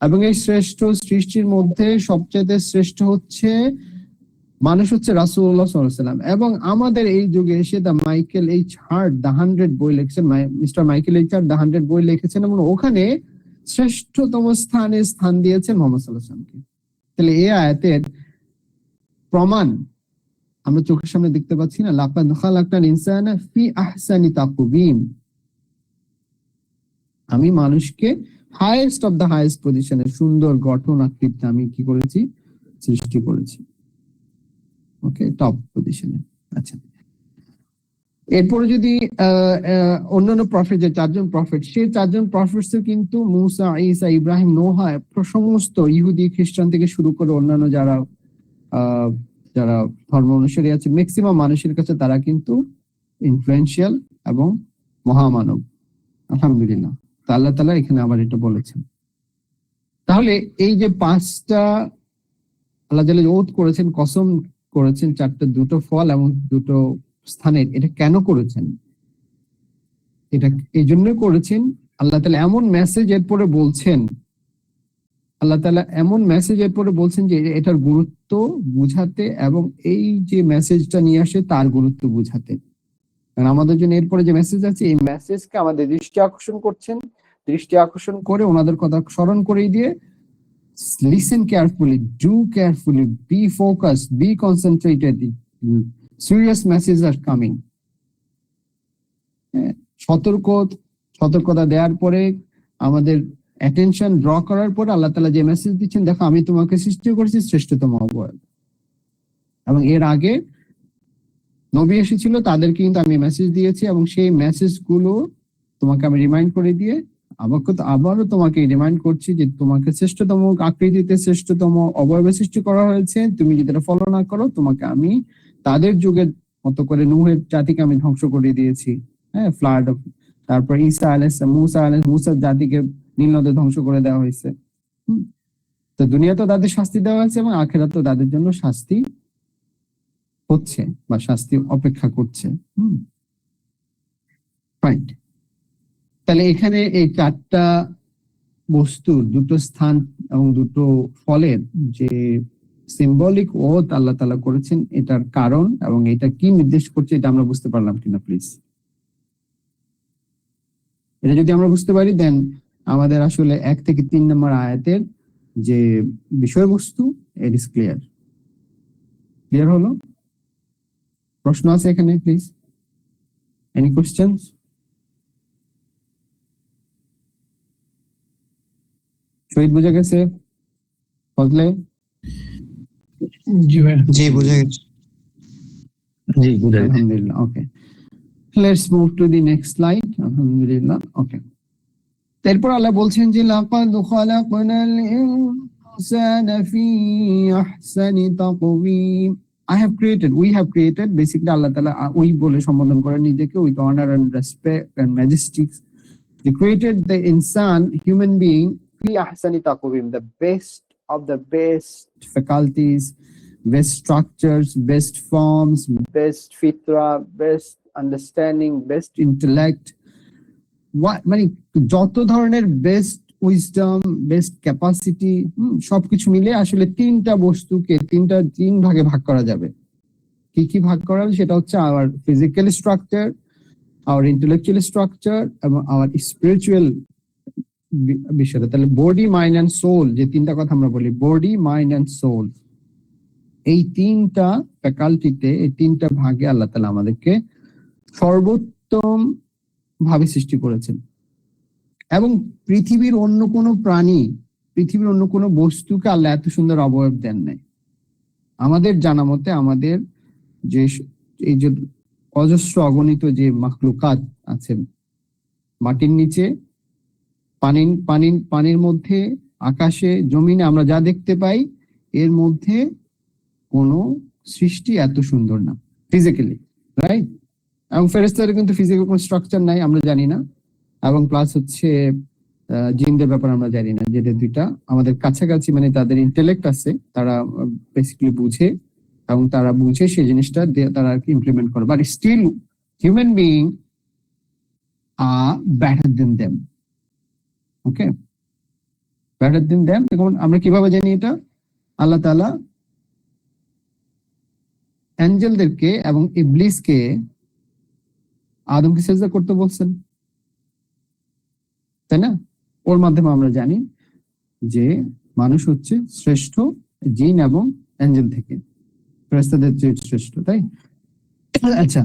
এবং এই শ্রেষ্ঠ সৃষ্টির মধ্যে সবচেয়ে শ্রেষ্ঠ হচ্ছে মানুষ হচ্ছে রাসূলুল্লাহ সাল্লাল্লাহু আলাইহি ওয়াসাল্লাম। এবং আমাদের এই যুগে এসে the Michael H heart the 100 বই লিখেছেন, mister Michael H heart the 100 বই লিখেছেন, এবং ওখানে শ্রেষ্ঠতম স্থান দিয়েছেন মুহাম্মদ সাল্লাল্লাহু আলাইহি ওয়াসাল্লামকে। তাহলে এই আয়াতের প্রমাণ আমরা চোখের সামনে দেখতে পাচ্ছি না? লাকাদ খালাকনাল ইনসানা ফি আহসানি তাকওয়িম, আমি মানুষকে হাইয়েস্ট অফ দ্য হাইয়েস্ট পজিশনে, সুন্দর গঠন আকৃতিতে আমি কি করেছি? সৃষ্টি করেছি। ওকে, টপ পজিশনে। আচ্ছা, এরপরে যদি অন্যান্য প্রফেট, যে চারজন প্রফেট, সেই চারজন প্রফেটস কিন্তু মূসা, ঈসা, ইব্রাহিম, নূহ, সমস্ত ইহুদি খ্রিস্টান থেকে শুরু করে অন্যান্য যারা ধর্ম অনুসারী আছে, ম্যাক্সিমাম মানুষের কাছে তারা কিন্তু ইনফ্লুয়েন্সিয়াল এবং মহামানব। আলহামদুলিল্লাহ, আল্লাহ তাআলা এখানে আবার এটা বলেছেন। তাহলে এই যে পাঁচটা আল্লাহ তাআলা ওয়াদ করেছেন, কসম করেছেন, দুটো ফল এবং দুটো স্থানের, এটা কেন করেছেন? এটা এই জন্য করেছেন, আল্লাহ তাআলা এমন মেসেজ এরপরে বলছেন যে এটার গুরুত্ব বুঝাতে, এবং এই যে মেসেজটা নিয়ে আসে তার গুরুত্ব বুঝাতে। কারণ আমাদের জন্য এরপরে যে মেসেজ আছে, এই মেসেজকে আমাদের দৃষ্টি আকর্ষণ করে ওনাদের কথা স্মরণ করিয়ে দিয়ে listen carefully, do carefully, be focused, be concentrated. Serious messages are coming. সতর্কতা দেওয়ার পরে আমাদের অ্যাটেনশন ড্র করার পর আল্লাহ তাআলা যে মেসেজ দিচ্ছেন, দেখো আমি তোমাকে সৃষ্টি করেছি শ্রেষ্ঠতম অবয়ব। এবং এর আগে নবী এসেছিল, তাদেরকে কিন্তু আমি মেসেজ দিয়েছি, এবং সেই মেসেজ গুলো তোমাকে আমি রিমাইন্ড করে দিয়ে আবারও তোমাকে রিমাইন্ড করছি যে তোমাকে শ্রেষ্ঠতম আকৃতিতে শ্রেষ্ঠতম অবয়বে সৃষ্টি করা হয়েছে। তুমি যদি এটা ফলো না করো, তোমাকে আমি তাদের যুগের মতো করে নূহের জাতিকে আমি ধ্বংস করে দিয়েছি। হ্যাঁ, ফ্লাড। তারপর মুসার জাতিকে নীল নদে ধ্বংস করে দেওয়া হয়েছে। তো দুনিয়াতেও তাদের শাস্তি দেওয়া হয়েছে, এবং আখিরাতেও তাদের জন্য শাস্তি হচ্ছে বা শাস্তি অপেক্ষা করছে। ফাইন। তাহলে এখানে এই চারটা বস্তুর দুটো স্থান এবং দুটো ফলের যে সিম্বলিক ওথ আল্লাহ তাআলা করেছেন, এটার কারণ এবং এটা কি নির্দেশ করছে, এটা আমরা বুঝতে পারলাম কিনা প্লিজ? এটা যদি আমরা বুঝতে পারি, দেন আমাদের আসলে 1 থেকে 3 নম্বর আয়াতের যে বিষয়বস্তু, ইট ইজ ক্লিয়ার। ক্লিয়ার হলো? প্রশ্ন আছে এখানে প্লিজ? Any questions? শহীদ বুঝে গেছে? ফজলে? জি ভাই। জি বুঝে গেছি। জি বুঝে গেছি। আলহামদুলিল্লাহ। Okay, let's move to the next slide. আলহামদুলিল্লাহ। ওকে, তারপর আল্লাহ বলছেন যে লাকাদ খালাকনাল ইনসানা ফি আহসানি তাকওয়িম। we have created, basically আল্লাহ তাআলা ওই বলে সম্বোধন করেন নিজেকে, with honor and respect and majesty. He created the insan, human being, fi ahsani taqwim, the best of the best faculties, best structures, best forms, best fitra, best understanding, best intellect. মানে যত ধরনের বেস্ট উইজডম, বেস্ট ক্যাপাসিটি, সবকিছু মিলে আসলে তিনটা বস্তুকে তিন ভাগে ভাগ করা যাবে। কি কি ভাগ করা হবে? সেটা হচ্ছে our physical structure, our intellectual structure এবং আওয়ার স্পিরিচুয়াল বিষয়টা। তাহলে বডি, মাইন্ড অ্যান্ড সোল, যে তিনটা কথা আমরা বলি, বডি, মাইন্ড অ্যান্ড সোল, এই তিনটা ফ্যাকাল্টিতে, এই তিনটা ভাগে আল্লাহ তাআলা আমাদেরকে সর্বোত্তম ভাবে সৃষ্টি করেছেন। এবং পৃথিবীর অন্য কোনো প্রাণী, পৃথিবীর অন্য কোনো বস্তুকে আল্লাহ এত সুন্দর অবয়ব দেন নাই। আমাদের জানা মতে আমাদের যে এই যে অজস্র অগণিত যে মাখলুকাত আছেন, মাটির নিচে, পানির মধ্যে, আকাশে, জমিনে, আমরা যা দেখতে পাই, এর মধ্যে কোনো সৃষ্টি এত সুন্দর না ফিজিক্যালি, রাইট? এবং ফেরেশতাদের কিন্তু ফিজিক্যাল কোনো স্ট্রাকচার নাই, আমরা জানি না। এবং প্লাস হচ্ছে জিনদের ব্যাপারে আমরা জানি না, যেটা দুইটা আমাদের কাছাকাছি, মানে তাদের ইন্টেলেক্ট আছে, তারা বেসিক্যালি বুঝে, এবং তারা বুঝে সেই জিনিসটা তারা আর কি ইমপ্লিমেন্ট করে। But still human being are better than them. Okay, better than them. এখন আমরা কিভাবে জানি এটা? আল্লাহ তাআলা অ্যাঞ্জেলদেরকে এবং ইবলিসকে আদমকে সিজদা করতে বলছেন, তাই না? ওর মাধ্যমে আমরা জানি যে মানুষ হচ্ছে শ্রেষ্ঠ জিন এবং অ্যাঞ্জেল থেকে, ফেরেশতাদের চেয়ে শ্রেষ্ঠ, তাই? আচ্ছা,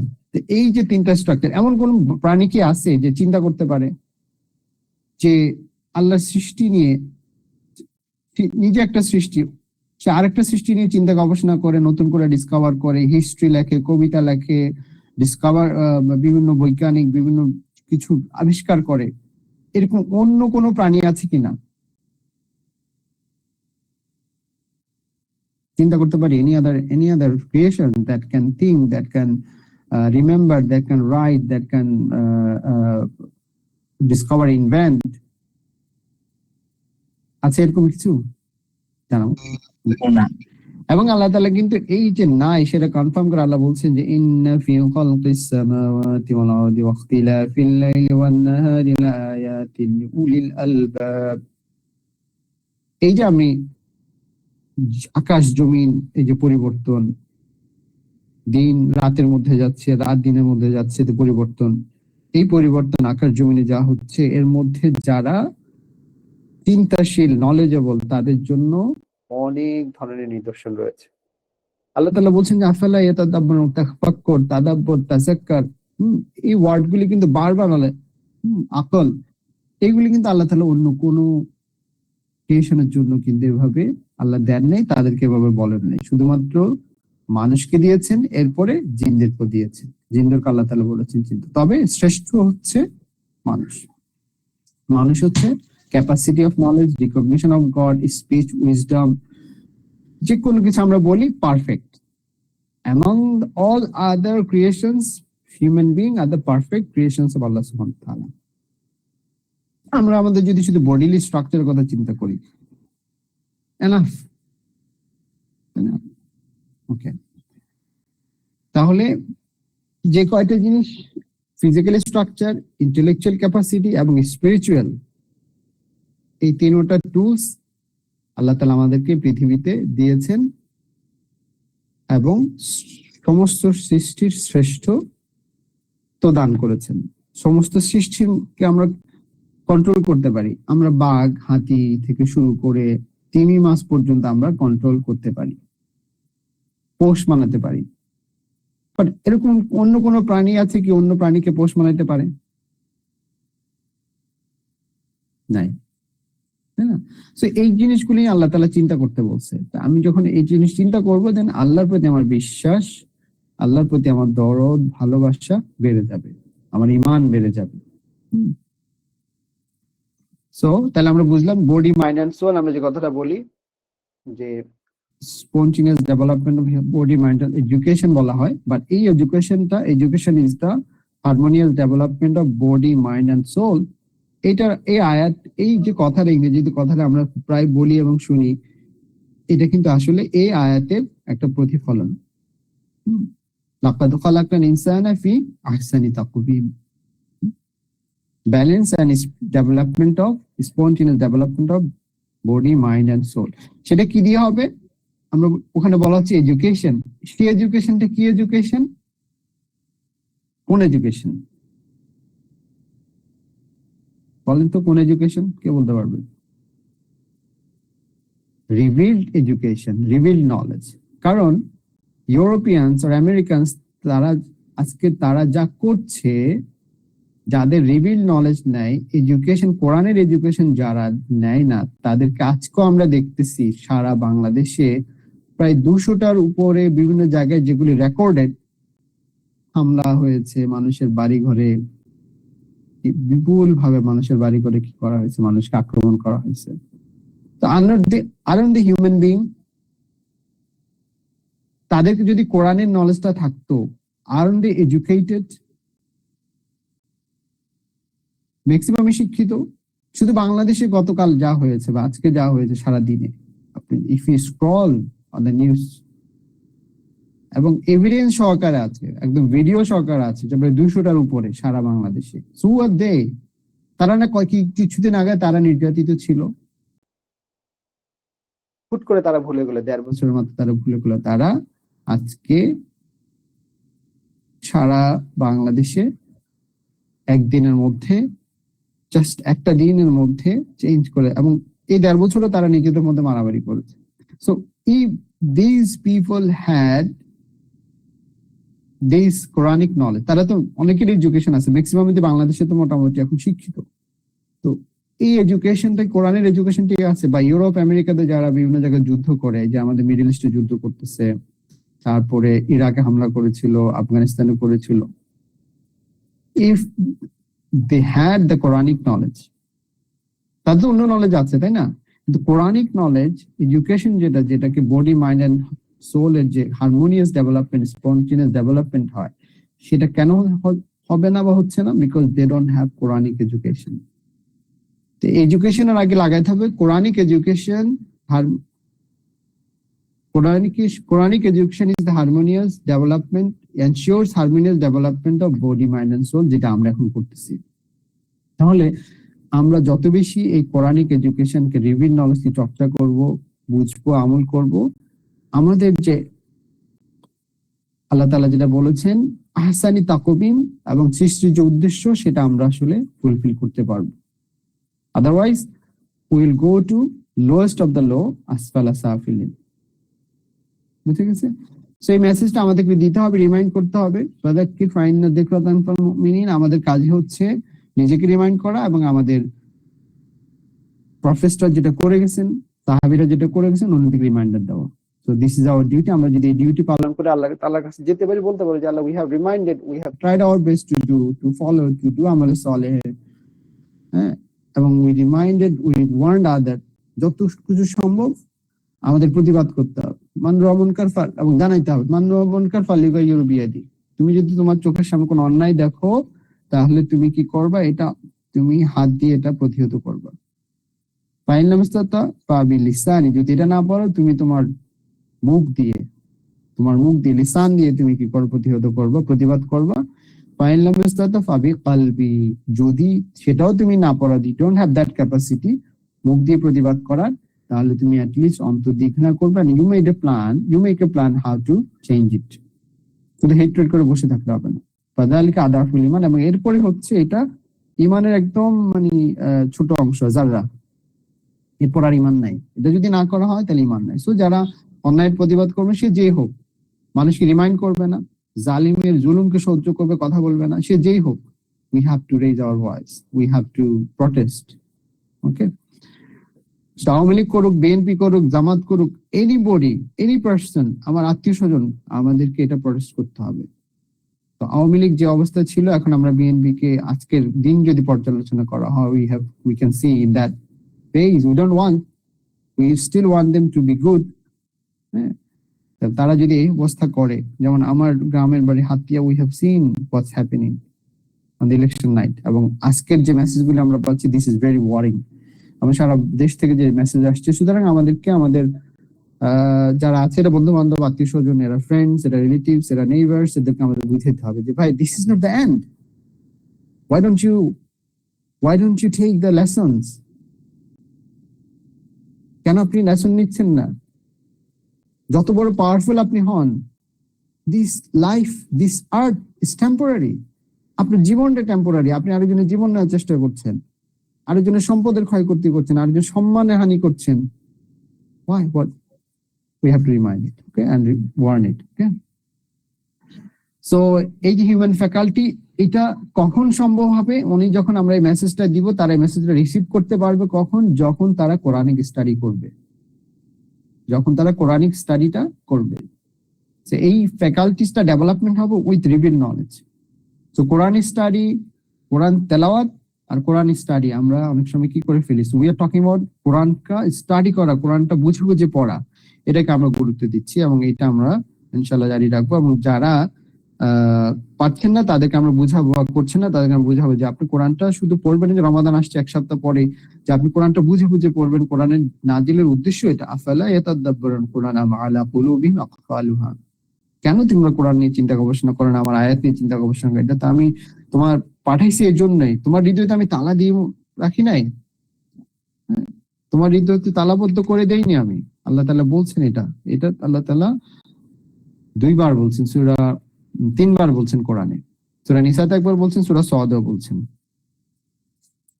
এই যে তিনটা স্ট্রাকচার, এমন কোন প্রাণী কি আছে যে চিন্তা করতে পারে যে আল্লাহর সৃষ্টি নিয়ে, নিজে একটা সৃষ্টি, সে আরেকটা সৃষ্টি নিয়ে চিন্তা গবেষণা করে, নতুন করে ডিসকভার করে, হিস্ট্রি লেখে, কবিতা লেখে, বিভিন্ন বৈজ্ঞানিক বিভিন্ন কিছু আবিষ্কার করে, এরকম অন্য কোনো প্রাণী আছে কিনা? চিন্তা করতে পারি any other creation that can think, that can remember, that can write, that can discover, invent? আছে এরকম কিছু? জানাবো না। এবং আল্লাহ তাআলা কিন্তু এই যে নাই সেটা কনফার্ম করে আল্লাহ বলছেন যে ইন্না ফি খালকিস সামাওয়াতি ওয়াল আরদি ওয়া ইখতিলাফিল লাইলি ওয়ান নাহারি লাআয়াতিন লিউলিল আলবাব। এই যে আমি আকাশ জমিন, এই যে পরিবর্তন, দিন রাতের মধ্যে যাচ্ছে, রাত দিনের মধ্যে যাচ্ছে, যে পরিবর্তন, এই পরিবর্তন আকাশ জমিনে যা হচ্ছে, এর মধ্যে যারা চিন্তাশীল, নলেজেবল, তাদের জন্য অনেক ধরনের নিদর্শন রয়েছে। আল্লাহ তাআলা বলছেন যে আফালা ইয়াতাদাব্বারুন তাফাক্কুর, তাদাব্বুর, তাযাক্কার, এই ওয়ার্ডগুলি কিন্তু বারবার আকল, এইগুলি কিন্তু আল্লাহ তাআলা অন্য কোনো ক্রিয়েশনের জন্য কিন্তু এভাবে আল্লাহ দেন নাই, তাদেরকে এভাবে বলেন নাই। শুধুমাত্র মানুষকে দিয়েছেন, এরপরে জিনদেরকে দিয়েছেন। জিনদেরকে আল্লাহ তাআলা বলেছেন চিন্তা। তবে শ্রেষ্ঠ হচ্ছে মানুষ। মানুষ হচ্ছে capacity of knowledge, recognition of god, speech, wisdom, যে কোনো কিছু আমরা বলি perfect. Among all other creations, human being are the perfect creations of Allah subhanahu wa ta'ala. আমরা আমাদের যদি শুধু বডিলি স্ট্রাকচারের কথা চিন্তা করি, এনাফ। ওকে, তাহলে যে কয়টা জিনিস, ফিজিক্যাল স্ট্রাকচার, ইন্টেলেকচুয়াল ক্যাপাসিটি এবং স্পিরিচুয়াল, এই তিনটা টুলস আল্লাহ তাআলা আমাদেরকে পৃথিবীতে দিয়েছেন এবং সমস্ত সৃষ্টির শ্রেষ্ঠ তো দান করেছেন। সমস্ত সৃষ্টিকে আমরা কন্ট্রোল করতে পারি। আমরা বাঘ, হাতি থেকে শুরু করে তিমি মাছ পর্যন্ত আমরা কন্ট্রোল করতে পারি, পোষ মানাতে পারি। বাট এরকম অন্য কোনো প্রাণী আছে কি অন্য প্রাণীকে পোষ মানাতে পারে? নাই, তাই না? সো এই জিনিসগুলি আল্লাহ তাআলা চিন্তা করতে বলছে। আমি যখন এই জিনিস চিন্তা করবো, দেন আল্লাহর প্রতি আমার বিশ্বাস, আল্লাহর প্রতি আমার দরদ, ভালোবাসা বেড়ে যাবে, আমার ঈমান বেড়ে যাবে। সো তাহলে আমরা বুঝলাম বডি, মাইন্ড এন্ড সোল। আমরা যে কথাটা বলি যে spontaneous development of body, mind and education বলা হয়, বাট এই education is the harmonious development of body, mind and soul. এটা এই আয়াত, এই যে কথাটা, ইংরেজিতে কথাটা আমরা প্রায় বলি এবং শুনি, এটা কিন্তু আসলে এই আয়াতের একটা প্রতিফলন। লাকাদ খালাকনাল ইনসানা ফি আহসানি তাকওয়িম। Balance and development of spontaneous development of body, mind and soul. সেটা কি দিয়ে হবে? আমরা ওখানে বলা হচ্ছে এডুকেশন। সেই এডুকেশনটা কি এডুকেশন? কোন এডুকেশন বলেন তো? কোন এডুকেশন? কে বলতে পারবে? Revealed education, revealed knowledge. কারণ ইউরোপিয়ানস আর আমেরিকানস, তারা যা করছে, যাদের রিভিল নলেজ নেয়, এডুকেশন, কোরআনের এডুকেশন যারা নেয় না, তাদেরকে আজকেও আমরা দেখতেছি সারা বাংলাদেশে প্রায় 200টার উপরে বিভিন্ন জায়গায়, যেগুলি রেকর্ডেড, হামলা হয়েছে মানুষের বাড়ি ঘরে, বিপুল ভাবে মানুষের বাড়ি ঘরে কি করা হয়েছে, মানুষকে আক্রমণ করা হয়েছে। তো আরন দ্য হিউম্যান বিং, তাদেরকে যদি কোরআনের নলেজটা থাকতো, আরন দ্য এডুকেটেড, ম্যাক্সিমামই শিক্ষিত। শুধু বাংলাদেশে গতকাল যা হয়েছে বা আজকে যা হয়েছে সারাদিনে, আপনি if you scroll on the news, এবং এভিডেন্স সহকারে আছে, একদম ভিডিও সহকারে আছে, যে প্রায় 200টার উপরে সারা বাংলাদেশে। সো আর দে, তারা না কিছুদিন আগে তারা নির্যাতিত ছিল, হুট করে তারা ভুলে গেল, 1.5 বছরের মতো তারা ভুলে গেল। তারা আজকে সারা বাংলাদেশে একদিনের মধ্যে, জাস্ট একটা দিনের মধ্যে চেঞ্জ করে, এবং এই 1.5 বছরও তারা নিজেদের মধ্যে মারামারি করেছে। So if this people had this Quranic knowledge, তারা তো অনেকের এডুকেশন আছে, ম্যাক্সিমাম বাংলাদেশে তো মোটামুটি এখন শিক্ষিত। তো এই এডুকেশনটা, কোরআনের এডুকেশনটি আছে, বা ইউরোপ আমেরিকাতে যারা বিভিন্ন জায়গায় যুদ্ধ করে, যে আমাদের মিডল ইস্টে যুদ্ধ করতেছে, তারপরে ইরাকে হামলা করেছিল, আফগানিস্তানে করেছিল, if they had the Quranic knowledge, তাদের অন্য নলেজ আছে, তাই না? কিন্তু কোরআনিক নলেজ, এডুকেশন, যেটাকে বডি, মাইন্ড এন্ড সোল এর যে হারমোনিয়াস ডেভেলপমেন্ট, স্পন্টেনিয়াস ডেভেলপমেন্ট হয়, সেটা কেন হবে না বা হচ্ছে না? Because they don't have Quranic education. তো এডুকেশনের আগে লাগাইতে হবে Quranic education. Quranic education is the harmonious development, ensures harmonious development of body, mind and soul, যেটা আমরা এখন করতেছি। তাহলে আমরা যত বেশি এই কোরআনিক এডুকেশনকে, রিভিল নলেজকে চর্চা করব, বুঝবো, আমল করব, আমাদের যে আল্লাহ তাআলা যেটা বলেছেন আহসানি তাকওয়িম, এবং সৃষ্টির যে উদ্দেশ্য, সেটা আমরা আসলে ফুলফিল করতে পারবো। Otherwise will go to lowest of the low asfala safilin. বুঝে গেছে? সো এই মেসেজটা আমাদেরকে দিতে হবে, রিমাইন্ড করতে হবে। ফাদাক্কির ফাইন্না যিকরাতান ফাল মুমিনিন, আমাদের কাজ হচ্ছে নিজেকে রিমাইন্ড করা এবং আমাদের প্রফেসর যেটা করে গেছেন, সাহাবীরা যেটা করে গেছেন অন্যদিকে রিমাইন্ডার দেওয়া। So this is our duty. আমরা যদি এই ডিউটি পালন করে আল্লাহ তাআলার কাছে যেতে পারি, বলতে পারি যে আল্লাহ, we have reminded, we have tried our best to follow, to do আমল সালেহ, হ্যাঁ, এবং we reminded, we warned other, যত কিছু সম্ভব আমাদের প্রতিবাদ করতে হবে। মান রাআ মুনকার ফাল, এবং জানাইতে হবে, মান রাআ মুনকার ফালিগাইয়িরু বিয়াদি। তুমি যদি তোমার চোখের সামনে কোনো অন্যায় দেখো, তাহলে তুমি কি করবা? এটা তুমি হাত দিয়ে এটা প্রতিহত করবা। ফাইন লাম ইসতাতা ফাবিলিসানি, যদি এটা না পারো তুমি তোমার মুখ দিয়ে, লিসান দিয়ে তুমি কি করবে? প্রতিহত করবা, প্রতিবাদ করবা। ফাইন লাম ইসতাতা ফাবি কলবি, যদি সেটাও তুমি না পারো, you don't have that capacity মুখ দিয়ে প্রতিবাদ করার, তাহলে তুমি অ্যাটলিস্ট অন্তর দিয়ে ঘৃণা করবে। You make a plan how to change it. শুধু হেট্রেড করে বসে থাকতে হবে না। ফাযালিকা আদাফুল ঈমান, এবং এরপরে হচ্ছে এটা ঈমানের একদম মানে ছোট অংশ, যারা এরপর আর ঈমান নাই। এটা যদি না করা হয় তাহলে ঈমান নাই। সো যারা অন্যায়ের প্রতিবাদ করবে, সে যেই হোক, মানুষকে রিমাইন্ড করবে না, জালিমের জুলুমকে সহ্য করবে, কথা বলবে না, সে যেই হোক, we have to raise our voice, we have to protest. Okay, Awami League করুক, বিএনপি করুক, জামাত করুক, এনিবডি, এনি পার্সন, আমার আত্মীয় স্বজন, আমাদেরকে এটা প্রটেস্ট করতে হবে। তো আওয়ামী লীগ যে অবস্থা ছিল, এখন আমরা বিএনপি কে আজকের দিন যদি পর্যালোচনা করা হয়, we can see in that phase, we still want them to be good. তারা যদি এই অবস্থা করে, যেমন আমার গ্রামের বাড়ি Hatiya, we have seen what's happening on the election night, এবং আজকের যে মেসেজগুলো আমরা পাচ্ছি, this is very worrying. আমরা সারা দেশ থেকে যে মেসেজ আসছে, সুতরাং আমাদেরকে আমাদের যারা আছে, এরা বন্ধু বান্ধব, আত্মীয় স্বজন, এরা ফ্রেন্ডস, এরা রিলেটিভস, এরা নেইবার্স, এদেরকে আমাদের বুঝাতে হবে যে ভাই, this is not the end. why don't you take the lessons? কেন আপনি লেসন নিচ্ছেন না? যত বড় পাওয়ারফুল আপনি হন, this life, this earth is temporary. আপনার জীবনটা টেম্পোরারি। আপনি আরেকজনের জীবন নেওয়ার চেষ্টা করছেন, আরেকজনের সম্পদের ক্ষয়ক্ষতি করছেন, আরেকজনের সম্মানের হানি করছেন। Why? What? We have to remind it, okay, and warn it, okay? So এই যে হিউম্যান ফ্যাকাল্টি, এটা কখন সম্ভব হবে? উনি যখন আমরা এই মেসেজটা দিব, তারা এই মেসেজটা রিসিভ করতে পারবে কখন? যখন তারা কোরআনিক স্টাডি করবে, যখন তারা কোরআনিক স্টাডিটা করবে। এই ফ্যাকাল্টিসটা ডেভেলপমেন্ট হবে with reveal knowledge. So Quranic study, কোরআন তেলাওয়াত আর কোরআনিক স্টাডি আমরা অনেক সময় কি করে ফেলি? উই আর টকিং অ্যাবাউট কোরআনটা স্টাডি করা, কোরআনটা বুঝে বুঝে পড়া, এটাকে আমরা গুরুত্ব দিচ্ছি, এবং এটা আমরা ইনশাআল্লাহ জারি রাখবো। এবং যারা পারছেন না তাদেরকে আমরা বুঝাবো, করছেন না তাদেরকে আমরা বুঝাবো যে আপনি কোরআনটা শুধু পড়বেন, যে রমাদান আসছে এক সপ্তাহ পরে, যে আপনি কোরআনটা বুঝে বুঝে পড়বেন। কোরআনের নাজিলের উদ্দেশ্য এটা, আফালা ইয়াতাদাব্বারুন কুরআন আম আলা কুলুবিহিম আকফালুহা। কেন তোমরা কোরআন নিয়ে চিন্তা গবেষণা করো না, আমার আয়াত নিয়ে চিন্তা গবেষণা করো? এটা তো আমি তোমার পাঠাইছি এর জন্যই, তোমার হৃদয়তে আমি তালা দিয়ে রাখি নাই, তোমার হৃদয়তে তালাবদ্ধ করে দেইনি আমি। আল্লাহ তাআলা বলছেন এটা আল্লাহ তাআলা দুইবার বলছেন, সূরা 3বার বলছেন কোরআনে। সূরা নিসাতে একবার বলছেন, সূরা সওয়াদেও বলছেন।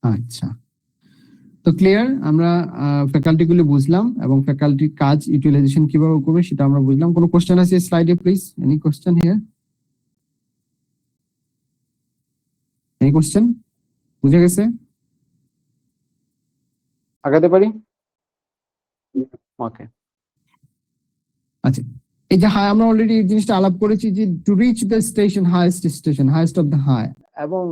আচ্ছা, তো ক্লিয়ার? আমরা ফ্যাকাল্টি গুলো বুঝলাম, এবং ফ্যাকাল্টির কাজ ইউটিলাইজেশন কিভাবে করবে সেটা আমরা বুঝলাম। কোনো কোশ্চেন আছে স্লাইডে please? Any question here? Any question? বুঝে গেছে? আগাতে পারি? ওকে, আচ্ছা। এই যে হাই, আমরা অলরেডি এই জিনিসটা আলাপ করেছি যে to reach the station, highest of the high, এবং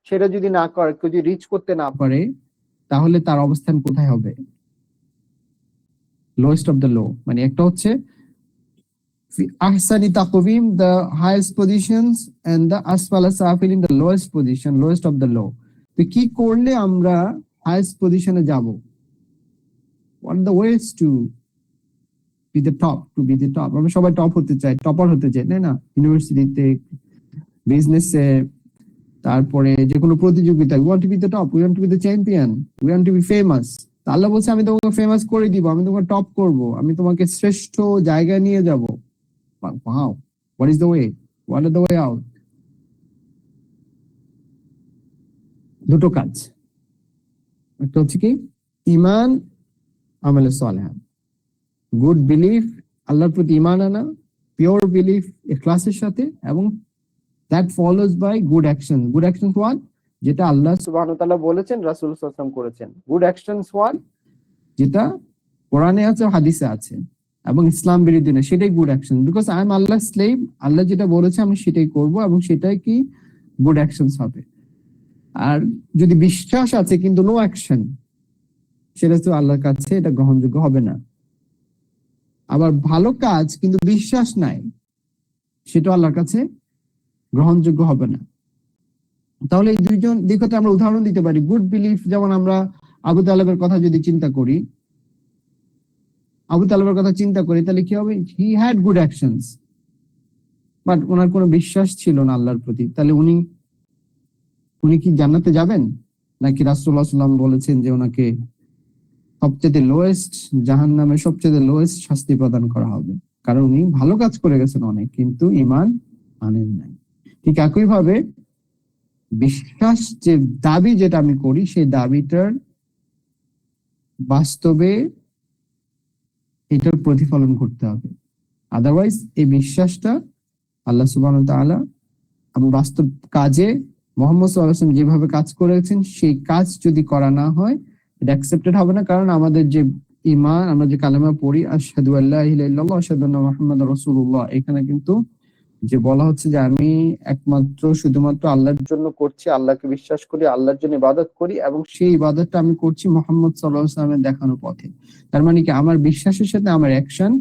সেটা যদি না করে, কেউ যদি রিচ করতে না পারে, তাহলে তার অবস্থান কোথায় হবে? Lowest of the low. মানে একটা হচ্ছে আহসানি তাকওয়িম, the highest positions, and the আসফালা সাফিলিন, the lowest of the low. তো কি করলে আমরা হাইয়েস্ট পজিশনে যাব? What are the ways to be the top? আমরা সবাই টপ হতে চাই, টপার হতে চাই, তাই না? ইউনিভার্সিটিতে, বিজনেসে, তারপরে যে কোনো প্রতিযোগিতা, we want to be the top, we want to be the champion, we want to be famous. আল্লাহ বলছে আমি তোমাকে ফেমাস করে দিব, আমি তোমাকে টপ করব, আমি তোমাকে শ্রেষ্ঠ জায়গায় নিয়ে যাব। Wow, what is the way? What are the way out? দুটো কাজ। একটা হচ্ছে কি ইমান আমলে সালেহা, গুড বিলিফ, আল্লাহর প্রতি ইমান আনা, পিওর বিলিফ ইখলাসের সাথে, এবং that follows bye good action. Good action one, যেটা আল্লাহ সুবহানাহু ওয়া তাআলা বলেছেন, রাসূল সাল্লাল্লাহু আলাইহি ওয়াসাল্লাম করেছেন। গুড অ্যাকশন ওয়ান, যেটা কোরআনে আছে, হাদিসে আছে, এবং ইসলাম বিরোধী না, সেটাই good action. Because I am আল্লাহ স্লেভ, আল্লাহ যেটা বলেছে আমি সেটাই করব, এবং সেটাই কি গুড অ্যাকশনস হবে। আর যদি বিশ্বাস আছে কিন্তু নো অ্যাকশন, সেটা তো আল্লাহর কাছে এটা গ্রহণযোগ্য হবে না। আবার ভালো কাজ কিন্তু বিশ্বাস নাই, সেটা আল্লাহর কাছে গ্রহণযোগ্য হবে না। তাহলে এই দুইজন দিকতে আমরা উদাহরণ দিতে পারি। গুড বিলিফ, যেমন আমরা আবু তালেবের কথা যদি চিন্তা করি, তাহলে কি হবে? He had good actions, but ওনার কোনো বিশ্বাস ছিল না আল্লাহর প্রতি। তাহলে উনি কি জান্নাতে যাবেন? নাকি রাসূলুল্লাহ সাল্লাল্লাহু আলাইহি ওয়াসাল্লাম বলেছেন যে ওনাকে সবচেয়ে লোয়েস্ট, জাহান্নামে সবচেয়ে লোয়েস্ট শাস্তি প্রদান করা হবে, কারণ উনি ভালো কাজ করে গেছেন অনেক, কিন্তু ঈমান আনেন নাই। ঠিক একই ভাবে বিশ্বাস যে দাবি যেটা আমি করি, সেই দাবিটার বাস্তবে এটার প্রতিফলন করতে হবে। আদারওয়াইজ এই বিশ্বাসটা আল্লাহ সুবহানাহু ওয়া তাআলা এবং বাস্তব কাজে মুহাম্মদ সাল্লাল্লাহু আলাইহি ওয়াসাল্লাম যেভাবে কাজ করেছেন সেই কাজ যদি করা না হয়, এটা অ্যাকসেপ্টেড হবে না। কারণ আমাদের যে ঈমান, আমরা যে কালেমা পড়ি, আশহাদু আল্লা ইলাহা ইল্লাল্লাহ ওয়া আশহাদু আন্না মুহাম্মাদুর রাসূলুল্লাহ, এখানে কিন্তু যে বলা হচ্ছে যে আমি একমাত্র শুধুমাত্র আল্লাহর জন্য করছি, আল্লাহকে বিশ্বাস করি, আল্লাহর জন্য ইবাদত করি, এবং সেই ইবাদতটা আমি করছি মুহাম্মদ সাল্লাল্লাহু আলাইহি ওয়াসাল্লামের দেখানো পথে। তার মানে কি আমার বিশ্বাসের সাথে আমার অ্যাকশন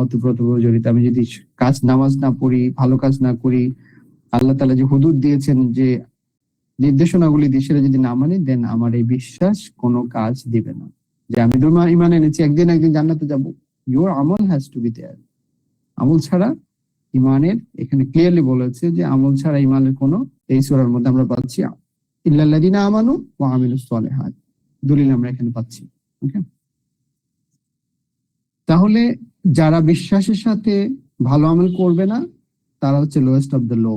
ওতপ্রোতভাবে জড়িত। আমি যদি নামাজ না পড়ি, ভালো কাজ না করি, আল্লাহ তাআলা যে হুদুদ দিয়েছেন, যে নির্দেশনাগুলি দিয়ে সেটা যদি না মানি, দেন আমার এই বিশ্বাস কোনো কাজ দিবে না। যে আমি ঈমান এনেছি, একদিন জান্নাতে যাব, ইউর আমল হ্যাজ টু বি দেয়ার। আমল ছাড়া ঈমানের, এখানে ক্লিয়ারলি বলেছে যে আমল ছাড়া ঈমানের কোনো, এই সূরার মধ্যে আমরা পাচ্ছি ইল্লাল্লাযিনা আমানু ওয়া আমিলুস সালিহাত, দলিল আমরা এখানে পাচ্ছি। ওকে, তাহলে যারা বিশ্বাসের সাথে ভালো আমল করবে না, তারা হচ্ছে লোয়েস্ট অফ দ্য লো।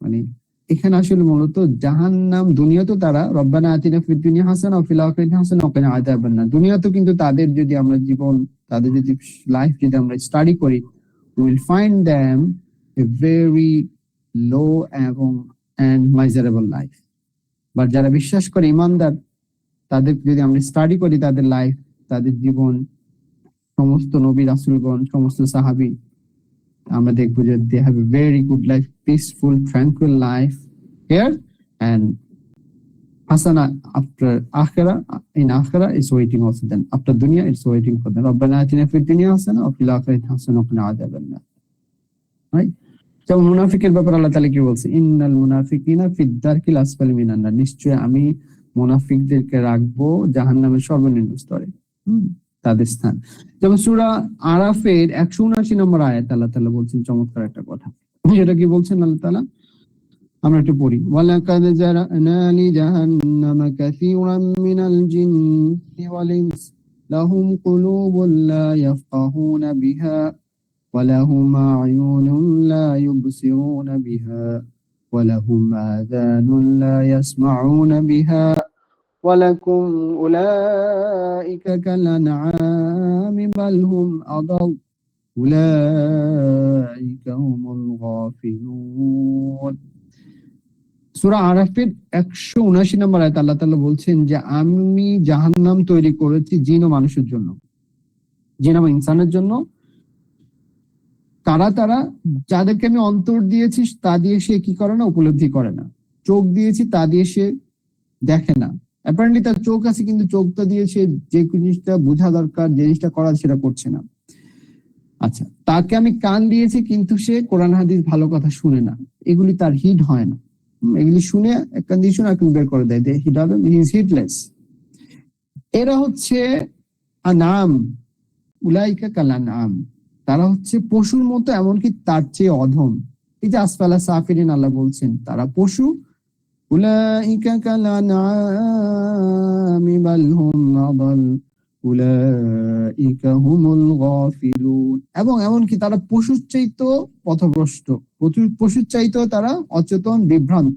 মানে এখানে আসলে মূলত জাহান্নাম, দুনিয়াতেও তারা রব্বানা আতিনা ফিদ দুনিয়া হাসানা ওয়া ফিল আখিরাতি হাসানা ওয়া কিনা আযাবান নার, দুনিয়াতেও কিন্তু তাদের যদি আমরা জীবন, তাদের যদি লাইফ যদি আমরা স্টাডি করি, we will find them a very low and miserable life. But যারা বিশ্বাস করে, ইমানদার, তাদের যদি আমরা স্টাডি করি, তাদের লাইফ, তাদের জীবন, সমস্ত নবী রাসূলগণ, সমস্ত সাহাবী, আমরা দেখবো যে they have a very good life, peaceful, tranquil life here, and hasana after akhirah, in akhirah is waiting also them. After dunya it's waiting for them. Rabbana atina fid dunya hasana wa fil akhirati hasana wa qina adhaban nar. Right? যেমন মুনাফিকের ব্যাপারে আল্লাহ তাআলা কি বলছে? ইন্নাল মুনাফিকিনা ফিদ দারকিল আসফালি মিনান নার, নিশ্চয়ই আমি মুনাফিকদেরকে রাখবো জাহান্নামের সর্বনিম্ন স্তরে, তাদের স্থান। যেমন সূরা আরাফের 179 নম্বর আয়াত আল্লাহ তাআলা বলছেন চমৎকার একটা কথা। এটা কি বলছেন আল্লাহ তাআলা? আমরা একটু পড়ি। ওয়ালাকাদ জারানা লিজাহান্নামা কাসীরাম মিনাল জিন্নি ওয়াল ইনস লাহুম কুলুবুন লা ইয়াফকাহুনা বিহা ওয়া লাহুম আ'য়ুনুন লা ইউবসিরুনা বিহা ওয়া লাহুম আযানুন লা ইয়াসমাউনা বিহা ওয়া লাকুম উলাইকা কালআনআমি বাল হুম আদাল উলাইকা হুমুল গাফিলুন। সূরা আরাফের 179 নম্বর আয়াতে আল্লাহ তাআলা বলছেন যে আমি জাহান্নাম তৈরি করেছি জিন ও মানুষের জন্য, জিন এবং ইনসানের জন্য। তারা যাদেরকে আমি অন্তর দিয়েছি তা দিয়ে সে কি করে না, উপলব্ধি করে না। চোখ দিয়েছি তা দিয়ে সে দেখে না। অ্যাপারেন্টলি তার চোখ আছে, কিন্তু চোখটা দিয়ে সে যে জিনিসটা বোঝা দরকার, যে জিনিসটা করা, সেটা করছে না। আচ্ছা, তাকে আমি কান দিয়েছি, কিন্তু সে কোরআন হাদিস ভালো কথা শুনে না, এগুলি তার হিট হয় না। এগুলি শুনে এক কান দিয়ে শুনে এক কান বের করে দেয়, হি ইজ হিটলেস। এরা হচ্ছে আনাম, উলাইকা কালানাম, তারা হচ্ছে পশুর মতো, এমনকি তার চেয়ে অধম। এই যে আসফালা সাফিরিন, আল্লাহ বলছেন তারা পশু। উলাইকা কালানামি বাল হুম আদাল উলাইকা হুমুল গাফিলুন, এবং এমনকি তারা পশুর চাইতেও পথভ্রষ্ট, পশুর চাইতেও তারা অচেতন, বিভ্রান্ত।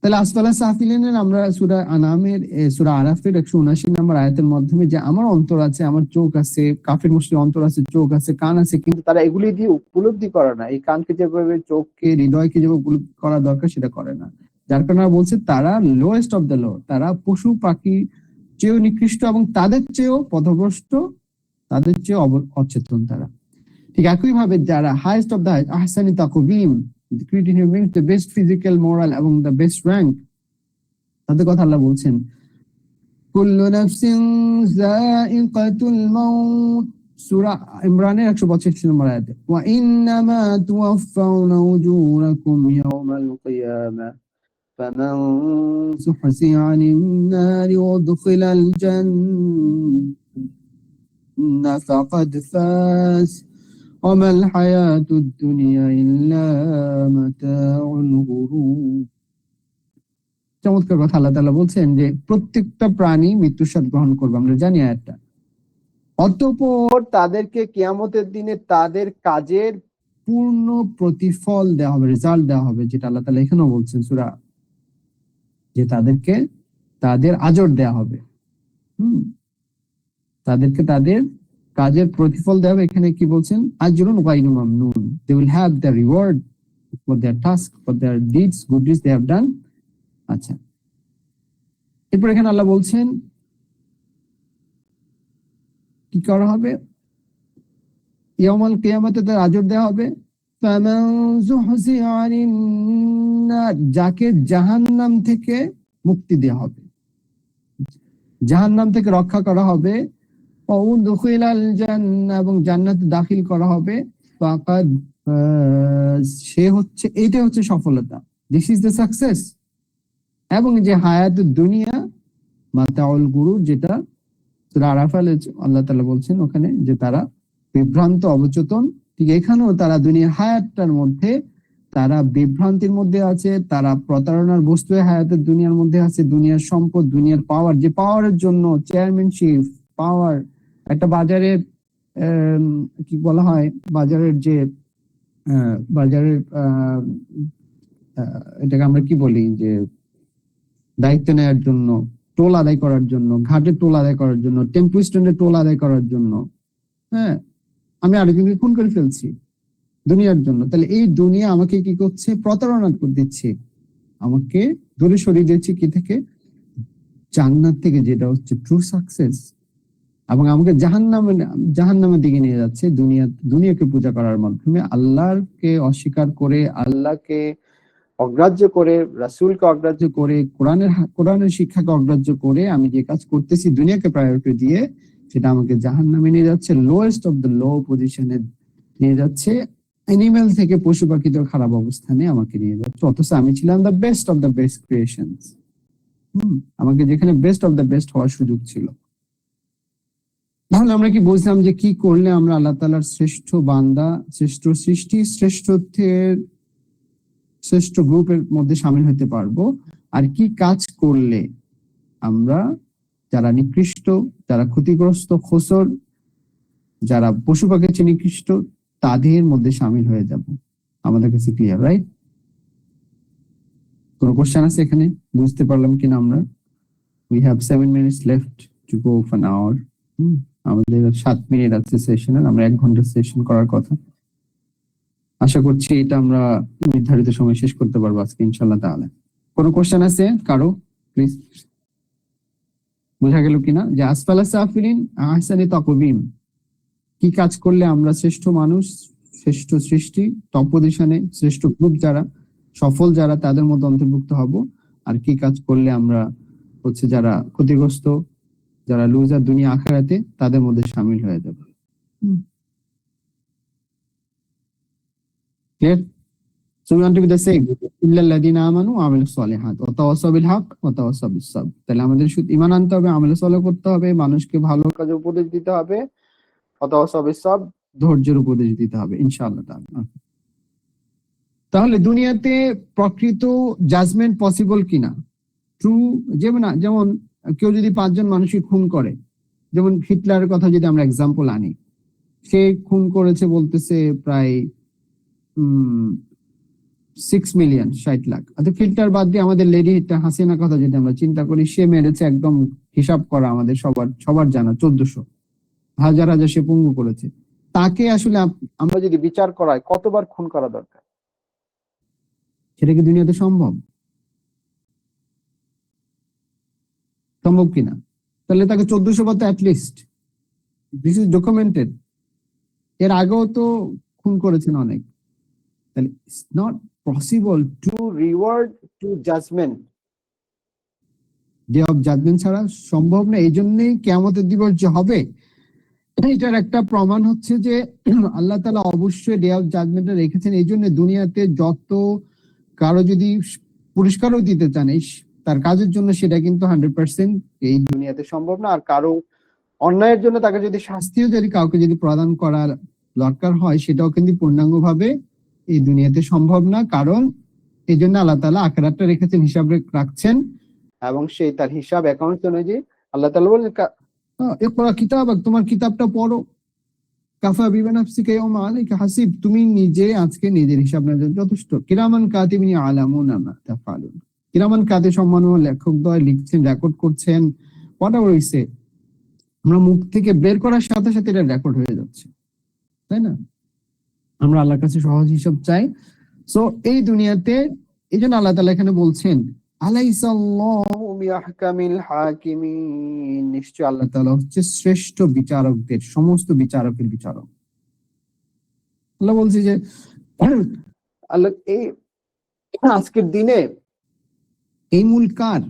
তাহলে আসফালা সাফিলিনের আমরা সূরা আনামের সূরা আরাফের 179 নম্বর আয়াতের মাধ্যমে যে আমার অন্তর আছে, আমার চোখ আছে, কাফির মুসলিম অন্তর আছে, চোখ আছে, কান আছে, কিন্তু তারা এগুলি দিয়ে উপলব্ধি করে না। এই কানকে যেভাবে, চোখকে, হৃদয়কে যেভাবে উপলব্ধি করা দরকার সেটা করে না। যার কারণে বলছে তারা লোয়েস্ট অফ দ্য লো, তারা পশু পাখি চেয়েও নিকৃষ্ট এবং তাদের চেয়েও পথভ্রষ্ট, তাদের চেয়েও অচেতন তারা। ঠিক একইভাবে যারা হাইয়েস্ট অফ দ্য হাইস্ট, আহসানি তাকওয়িম, creating human beings, the best physical, moral এবং the best rank, তাদের কথা আল্লাহ বলছেন কুল্লু নাফসিন যায়িকাতুল মাউত, সূরা ইমরানের 185 নম্বর আয়াতে, ওয়া ইন্নামা তুওয়াফাউনা উজুরাকুম ইয়াওমাল কিয়ামাহ ফামান যুহজিহা আনিন নারি ওয়া দুখিলাল জান্নাহ ফাকাদ ফাজ وما الحياة الدنيا إلا متاع الغرور। চমৎকার কথা আল্লাহ তাআলা বলছেন যে প্রত্যেকটা প্রাণী মৃত্যুর স্বাদ গ্রহণ করবে, আমরা জানি আয়াতটা। অতঃপর তাদেরকে কিয়ামতের দিনে তাদের কাজের পূর্ণ প্রতিফল দেওয়া হবে, রেজাল্ট দেওয়া হবে, যেটা আল্লাহ তাআলা এখানেও বলছেন সূরা, যে তাদেরকে তাদের আজর দেওয়া হবে। তাদেরকে তাদের কাজের প্রতিফল দেওয়া হবে। এখানে কি বলছেন? আজরুন গায়রু মামনুন, they will have the reward for their task, for their deeds, good deeds they have done. আচ্ছা, এরপর এখানে আল্লাহ বলছেন কি করা হবে? ইয়াউমাল কিয়ামাতে তার আজর দেওয়া হবে। ফামান যুহজিহা আনিন নার, যাকে জাহান্নাম থেকে মুক্তি দেওয়া হবে, জাহান্নাম থেকে রক্ষা করা হবে, ওয়াউদখিলাল জান্নাহ, এবং জান্নাতে দাখিল করা হবে, ফাকাদ ফাজ, সে হচ্ছে, এইটা হচ্ছে সফলতা, দিস ইজ দ্য সাকসেস। এবং যে হায়াতুদ দুনিয়া মাতাউল গুরুর, যেটা সূরা আরাফালে আল্লাহ তাআলা বলছেন ওখানে যে তারা বিভ্রান্ত, অবচেতন। ঠিক এখানেও তারা দুনিয়ার হায়াতটার মধ্যে তারা বিভ্রান্তির মধ্যে আছে, তারা প্রতারণার বস্তু হায়াতের দুনিয়ার মধ্যে আছে। দুনিয়ার সম্পদ, দুনিয়ার পাওয়ার, যে পাওয়ারের জন্য চেয়ারম্যানশিপ পাওয়ার, একটা বাজারের কি বলা হয়, বাজারের যে বাজারের এটাকে আমরা কি বলি, যে দায়িত্ব নেওয়ার জন্য, টোল আদায় করার জন্য, ঘাটে টোল আদায় করার জন্য, টেম্পো স্ট্যান্ডে টোল আদায় করার জন্য, হ্যাঁ, আমি আরেকজনকে খুন করে ফেলছি দুনিয়ার জন্য। তাহলে এই দুনিয়া আমাকে কি করছে? প্রতারণা করে দিচ্ছে, আমাকে দূরে সরিয়ে দিচ্ছে কি থেকে? জান্নাত থেকে, যেটা হচ্ছে ট্রু সাকসেস। এবং আমাকে জাহান্নামের দিকে নিয়ে যাচ্ছে দুনিয়াকে পূজা করার মাধ্যমে, আল্লাহকে অস্বীকার করে, আল্লাহকে অগ্রাহ্য করে, রাসূলকে অগ্রাহ্য করে, কোরআনের শিক্ষাকে অগ্রাহ্য করে আমি যে কাজ করতেছি দুনিয়াকে প্রায়োরিটি দিয়ে, সেটা আমাকে জাহান্নামে নিয়ে যাচ্ছে, লোয়েস্ট অফ দ্য লো পজিশনে নিয়ে যাচ্ছে, অ্যানিমেল থেকে পশু পাখিদের খারাপ অবস্থানে আমাকে নিয়ে যাচ্ছে। অথচ আমি ছিলাম the best of the best creations. আমাকে যেখানে বেস্ট অফ দ্য বেস্ট হওয়ার সুযোগ ছিল। তাহলে আমরা কি বুঝলাম যে কি করলে আমরা আল্লাহ তাআলার শ্রেষ্ঠ বান্দা, শ্রেষ্ঠ সৃষ্টি, শ্রেষ্ঠ গ্রুপের মধ্যে সামিল হতে পারবো, আর কি কাজ করলে আমরা যারা নিকৃষ্ট, যারা ক্ষতিগ্রস্ত, খোসর, যারা পশু পাখির চেয়ে নিকৃষ্ট, তাদের মধ্যে সামিল হয়ে যাব। আমাদের কাছে ক্লিয়ার, রাইট? কোনো কোশ্চেন আছে এখানে? বুঝতে পারলাম কিনা আমরা? We have 7 minutes left to go for an hour. আমাদের 7 মিনিট আছে সেশনের, আমরা 1 ঘন্টা সেশন করার কথা। আশা করছি এটা আমরা নির্ধারিত সময় শেষ করতে পারবো আজকে ইনশাআল্লাহ তাআলা। কোনো কোশ্চেন আছে কারো? প্লিজ। বোঝা গেল কিনা যে আসফালা সাফিলিন আহসানি তাকওয়িম, কি কাজ করলে আমরা শ্রেষ্ঠ মানুষ, শ্রেষ্ঠ সৃষ্টি, টপ পজিশনে, শ্রেষ্ঠ গ্রুপ যারা, সফল যারা, তাদের মধ্যে অন্তর্ভুক্ত হব, আর কি কাজ করলে আমরা হচ্ছে যারা ক্ষতিগ্রস্ত, যারা লুজার দুনিয়া আখিরাতে, তাদের মধ্যে শামিল হয়ে যাব। Clear? So we want to be the same. ইল্লাল লাযিনা আমানু ওয়া আমিলুস সালিহাত ওয়া তাওয়াসাউ বিল হক ওয়া তাওয়াসাউ বিস সাবর। তাহলে আমাদের শুধু ঈমান আনতে হবে, আমল সালেহ করতে হবে, মানুষকে ভালো কাজে উপদেশ দিতে হবে, ওয়া তাওয়াসাউ বিস সাবর, ধৈর্যের উপদেশ দিতে হবে ইনশাআল্লাহ তাআলা। তাহলে দুনিয়াতে প্রকৃত জাজমেন্ট পসিবল কিনা, ট্রু, যেমন কেউ যদি 5 জন মানুষকে খুন করে, যেমন হিটলারের কথা যদি আমরা এক্সাম্পল আনি, সে খুন করেছে বলতেছে প্রায় 6 মিলিয়ন, 60 লাখ। অর্থাৎ ফিল্টার বাদ দিয়ে আমাদের লেডি হাসিনা কথা যদি আমরা চিন্তা করি, সে মেরেছে একদম হিসাব করা, আমাদের সবার সবার জানা 1400, হাজার হাজার সে পঙ্গু করেছে। তাকে আসলে আমরা যদি বিচার করায় কতবার খুন করা দরকার, সেটা কি দুনিয়াতে সম্ভব? সম্ভব কিনা? তাহলে তাকে 1400 বার তো অ্যাটলিস্ট, দিস ইজ ডকুমেন্টেড। এর আগেও তো খুন করেছেন অনেক। তাহলে it's not possible to reward to judgement, day of judgement ছাড়া সম্ভব না। এই জন্যই কিয়ামতের দিবস যে হবে, এটার একটা প্রমাণ হচ্ছে যে আল্লাহ তাআলা অবশ্যই ডে অফ জাজমেন্টটা রেখেছেন। এই জন্য দুনিয়াতে যত কারো যদি পুরস্কারও দিতে চান তার কাজের জন্য, সেটা কিন্তু 100% এই দুনিয়াতে সম্ভব না। আর কারো অন্যায়ের জন্য তাকে যদি শাস্তিও যদি কাউকে যদি প্রদান করার দরকার হয়, সেটাও কিন্তু পূর্ণাঙ্গভাবে এই দুনিয়াতে সম্ভব না। কারণ এই জন্য আল্লাহ তাআলা আখিরাতটা রেখেছেন, হিসাব রাখছেন, এবং সেই তার হিসাব অ্যাকাউন্ট অনুযায়ী আল্লাহ তাআলা বলেন ইকরা কিতাবাক, তোমার কিতাবটা পড়ো, কাফা বিনাফসিকা ইয়াওমা আলাইকা হাসিব, তুমি নিজে আজকে নিজের হিসাব নেওয়ার জন্য যথেষ্ট। কিরামান কাতিবিন ইয়ালামুনা মা তাফআলুন, কিরামান কাতে সম্মানীয় লেখকদ্বয় লিখছেন, রেকর্ড করছেন। হোয়াটএভার হইছে, আমরা মুখ থেকে বের করার সাথে সাথে এটা রেকর্ড হয়ে যাচ্ছে, তাই না? আমরা আল্লাহর কাছে সহজ হিসাব চাই। সো এই দুনিয়াতে, এই জন্য আল্লাহ তাআলা এখানে বলছেন আলাইসাল্লাহু বিআহকামিল হাকিমিন, নিশ্চয় আল্লাহ তাআলা হচ্ছে শ্রেষ্ঠ বিচারকদের, সমস্ত বিচারকের বিচারক। আল্লাহ বলছে যে আল্লাহ এই আজকের দিনে এই মুলক কার?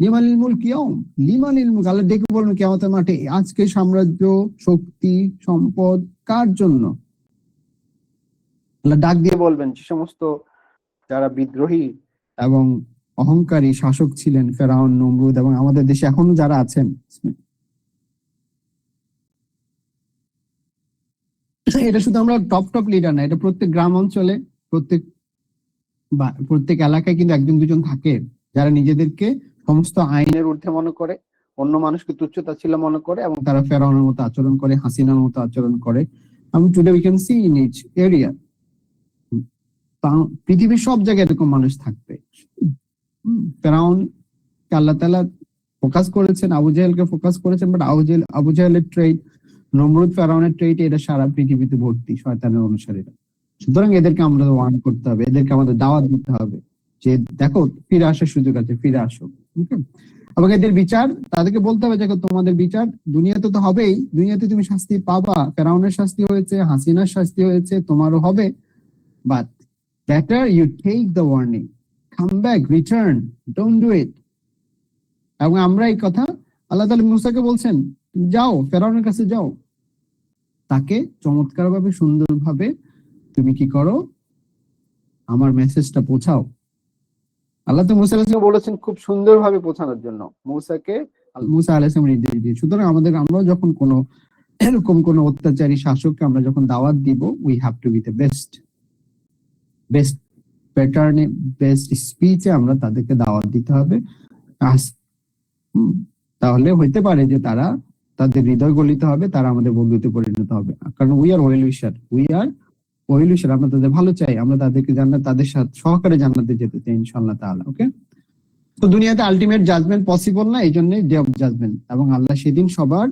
লিমানিল মুলক ইয়াউম, লিমানিল মুলক, আল্লাহ ডেকে বলবেন কিয়ামতের মাঠে, আজকে সাম্রাজ্য, শক্তি, সম্পদ কার জন্য? আল্লাহ ডাক দিয়ে বলবেন যে সমস্ত যারা বিদ্রোহী এবং অহংকারী শাসক ছিলেন, ফেরাউন, নমরুদ, এবং আমাদের দেশে এখনো যারা আছেন, এটা শুধু আমরা টপ টপ লিডার না, এটা প্রত্যেক গ্রাম অঞ্চলে, প্রত্যেক এলাকায় কিন্তু একজন দুজন থাকে, যারা নিজেদেরকে সমস্ত আইনের ঊর্ধ্বে মনে করে, অন্য মানুষকে তুচ্ছ তাচ্ছিল্য মনে করে, এবং তারা ফেরাউনের মতো আচরণ করে, হাসিনার মতো আচরণ করে। এবং today we can see in each area, পৃথিবীর সব জায়গায় এরকম মানুষ থাকবে। ফেরাউন কে আল্লাহ তাআলা ফোকাস করেছেন, আবু জাহেলকে ফোকাস করেছেন, বাট আবু জাহেলের ট্রেড, নমরুদ ফেরাউনের ট্রেড, এটা সারা পৃথিবীতে ভর্তি শয়তানের অনুসারীরা। সুতরাং এদেরকে আমরা ওয়ার্ন করতে হবে, এদেরকে আমাদের দাওয়াত দিতে হবে যে দেখো, ফিরে আসার সুযোগ আছে, ফিরে আসো। এবং এদের বিচার, তাদেরকে বলতে হবে যে তোমাদের বিচার দুনিয়াতে তো হবেই, দুনিয়াতে তুমি শাস্তি পাবা, ফেরাউনের শাস্তি হয়েছে, হাসিনার শাস্তি হয়েছে, তোমারও হবে, but better you take the warning, come back, return, don't do it. এবং আমরা এই কথা আল্লাহ তাআলা মুসাকে বলছেন, যাও ফেরাউনের কাছে যাও, তাকে চমৎকার ভাবে, সুন্দর ভাবে তুমি কি করো, আমার মেসেজটা পৌঁছাও। আল্লাহ তো মুসা আলাইহিস সালাম বলেছেন খুব সুন্দর ভাবে পৌঁছানোর জন্য, মুসা আলাইহিস সালাম নির্দেশ দিয়ে। সুতরাং আমরাও যখন কোনো এরকম কোন অত্যাচারী শাসককে আমরা যখন দাওয়াত দিব, we have two B the best প্যাটার্নে, বেস্ট স্পিচে আমরা তাদেরকে দাওয়াত দিতে হবে। তাহলে হইতে পারে যে তাদের হৃদয় গলিত হবে, তারা আমাদের বন্ধুতে পরিণত হবে। কারণ উই আর ওয়েল উইশার, আমরা তাদের ভালো চাই, আমরা তাদেরকে জান্নাত, তাদের সাথে সহকারে জান্নাতে যেতে চাই ইনশাআল্লাহ তাআলা। ওকে, তো দুনিয়াতে আলটিমেট জাজমেন্ট পসিবল না, এই জন্য ডে অফ জাজমেন্ট, এবং আল্লাহ সেদিন সবার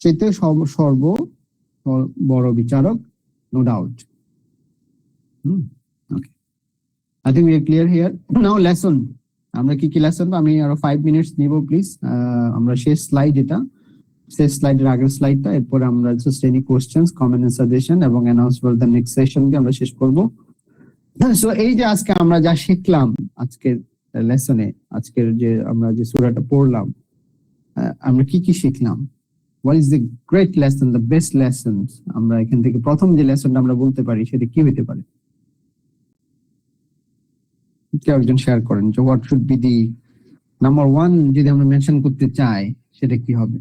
চাইতে সর্ব বড় বিচারক, no doubt. Okay, I think we are clear here. Now lesson. আমরা কি লেসন, আমি আরো 5 মিনিটস নিব প্লিজ। আমরা শেষ স্লাইডের আগের স্লাইডটা, এরপরে আমরা just any questions, comment and suggestion এবং অ্যানাউন্স ফর দ্য নেক্সট সেশনকে আমরা শেষ করব। সো এই যে আজকে আমরা যা শিখলাম আজকের লেসনে, আজকের যে আমরা যে সূরাটা পড়লাম, আমরা কি শিখলাম? What is the great lesson, the best lessons? আমরা এখান থেকে প্রথম যে লেসনটা আমরা বলতে পারি সেটা কি হতে পারে? কেউ একজন শেয়ার করেন যে what should be the number 1 যদি আমরা মেনশন করতে চাই, সেটা কি হবে?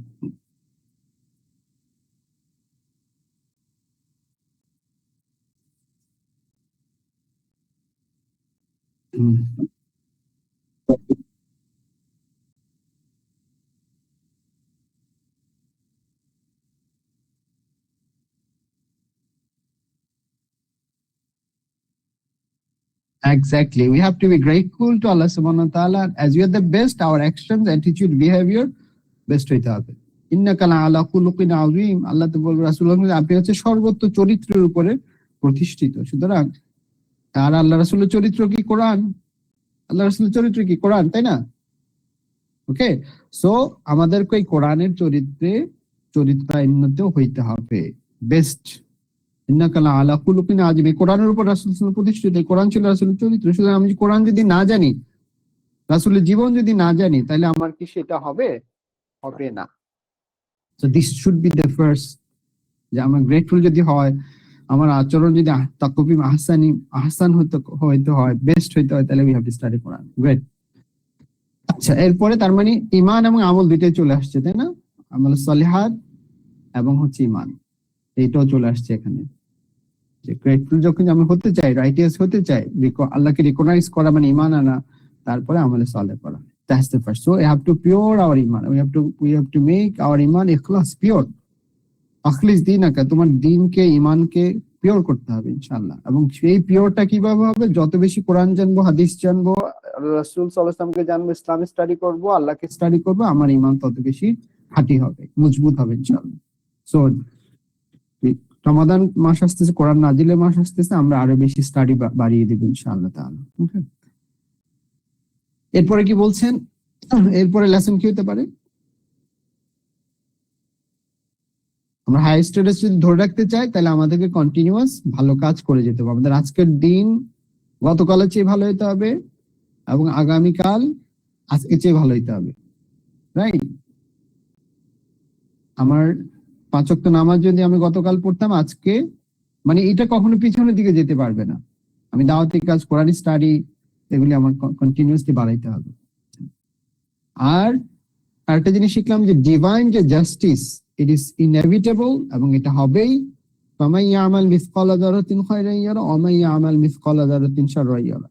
Exactly. We have to be grateful to Allah subhanahu wa ta'ala. As we are the best, our actions, attitude, behavior, best হইতে হবে। ইন্নাকা লাআলা খুলুকিন আযীম। আল্লাহ তো বলবে রাসূলুল্লাহ, আপনি হচ্ছে সর্বোচ্চ চরিত্রের উপরে প্রতিষ্ঠিত। সুতরাং আর আল্লাহ রাসূলের চরিত্র কি কোরআন? আল্লাহ রাসূলের চরিত্র কি কোরআন, তাই না? ওকে, সো আমাদেরকে এই কোরআনের চরিত্রান্বিত হইতে হবে, বেস্ট। ইন্নাকা লাআলা খুলুকিন আযীম। এই কোরআনের উপর রাসূল সাল্লাল্লাহু আলাইহি ওয়াসাল্লাম প্রতিষ্ঠিত। কোরআন ছিল রাসূলের চরিত্র। সুতরাং আমি কোরআন যদি না জানি, রাসূলের জীবন যদি না জানি, তাহলে আমার কি সেটা হবে? হবে না। So this should be the first, যে আমার গ্রেটফুল যদি হয়, আমার আচরণ যদি তাকওয়িম আহসান হইতে হয়, বেস্ট হইতে হয়, তাহলে we have to study Quran. Great. আচ্ছা, এরপরে তার মানে ঈমান এবং আমল দুইটাই চলে আসছে, তাই না? আমল সালিহাত এবং হচ্ছে ঈমান, এইটাও চলে আসছে এখানে। যে গ্রেটফুল যখন আমি হতে চাই, রাইটিয়াস হতে চাই, আল্লাহকে রিকগনাইজ করা মানে ঈমান আনা, তারপরে আমলে সালেহ করা। That's the first. So we have to pure our iman. We have to make our iman ikhlas, pure. আখলিস দীনাকা, তোমার দ্বীনকে, ঈমানকে পিওর করতে হবে ইনশাআল্লাহ। এবং সেই পিওরটা কিভাবে হবে? যত বেশি কোরআন জানবো, হাদিস জানবো, রাসূল সাল্লাল্লাহু আলাইহি ওয়াসাল্লামকে জানবো, ইসলাম স্টাডি করবো, আল্লাহকে স্টাডি করবো, আমার ঈমান তত বেশি খাঁটি হবে, মজবুত হবে ইনশাআল্লাহ। সো রমাদান মাস আসতেছে, কোরআন নাজিলের মাস আসতেছে, আমরা আরো বেশি স্টাডি বাড়িয়ে দেব ইনশাআল্লাহ তাআলা। ওকে, এরপরে কি বলছেন? এরপরে লেসন কি হতে পারে? আমরা হাই স্ট্যাটাস যদি ধরে রাখতে চাই, তাহলে আমাদেরকে কন্টিনিউয়াস ভালো কাজ করে যেতে হবে। আমাদের আজকের দিন গতকালের চেয়ে ভালো হতে হবে, এবং আগামীকাল আজকে চেয়ে ভালো হতে হবে, রাইট? আমার 5 ওয়াক্ত নামাজ যদি আমি গতকাল পড়তাম, আজকে মানে এটা কখনো পিছনের দিকে যেতে পারবে না। আমি দাওয়াতি কাজ, কোরআন স্টাডি, এগুলি আমার কন্টিনিউয়াসলি বাড়াইতে হবে। আর আরেকটা জিনিস শিখলাম যে ডিভাইন যে জাস্টিস, ইট ইজ ইনএভিটেবল, এবং এটা হবেই। ফামান ইয়ামাল মিসকালা যারাতিন খায়রান ইয়ারা ওয়া মান ইয়ামাল মিসকালা যারাতিন শাররান ইয়ারা।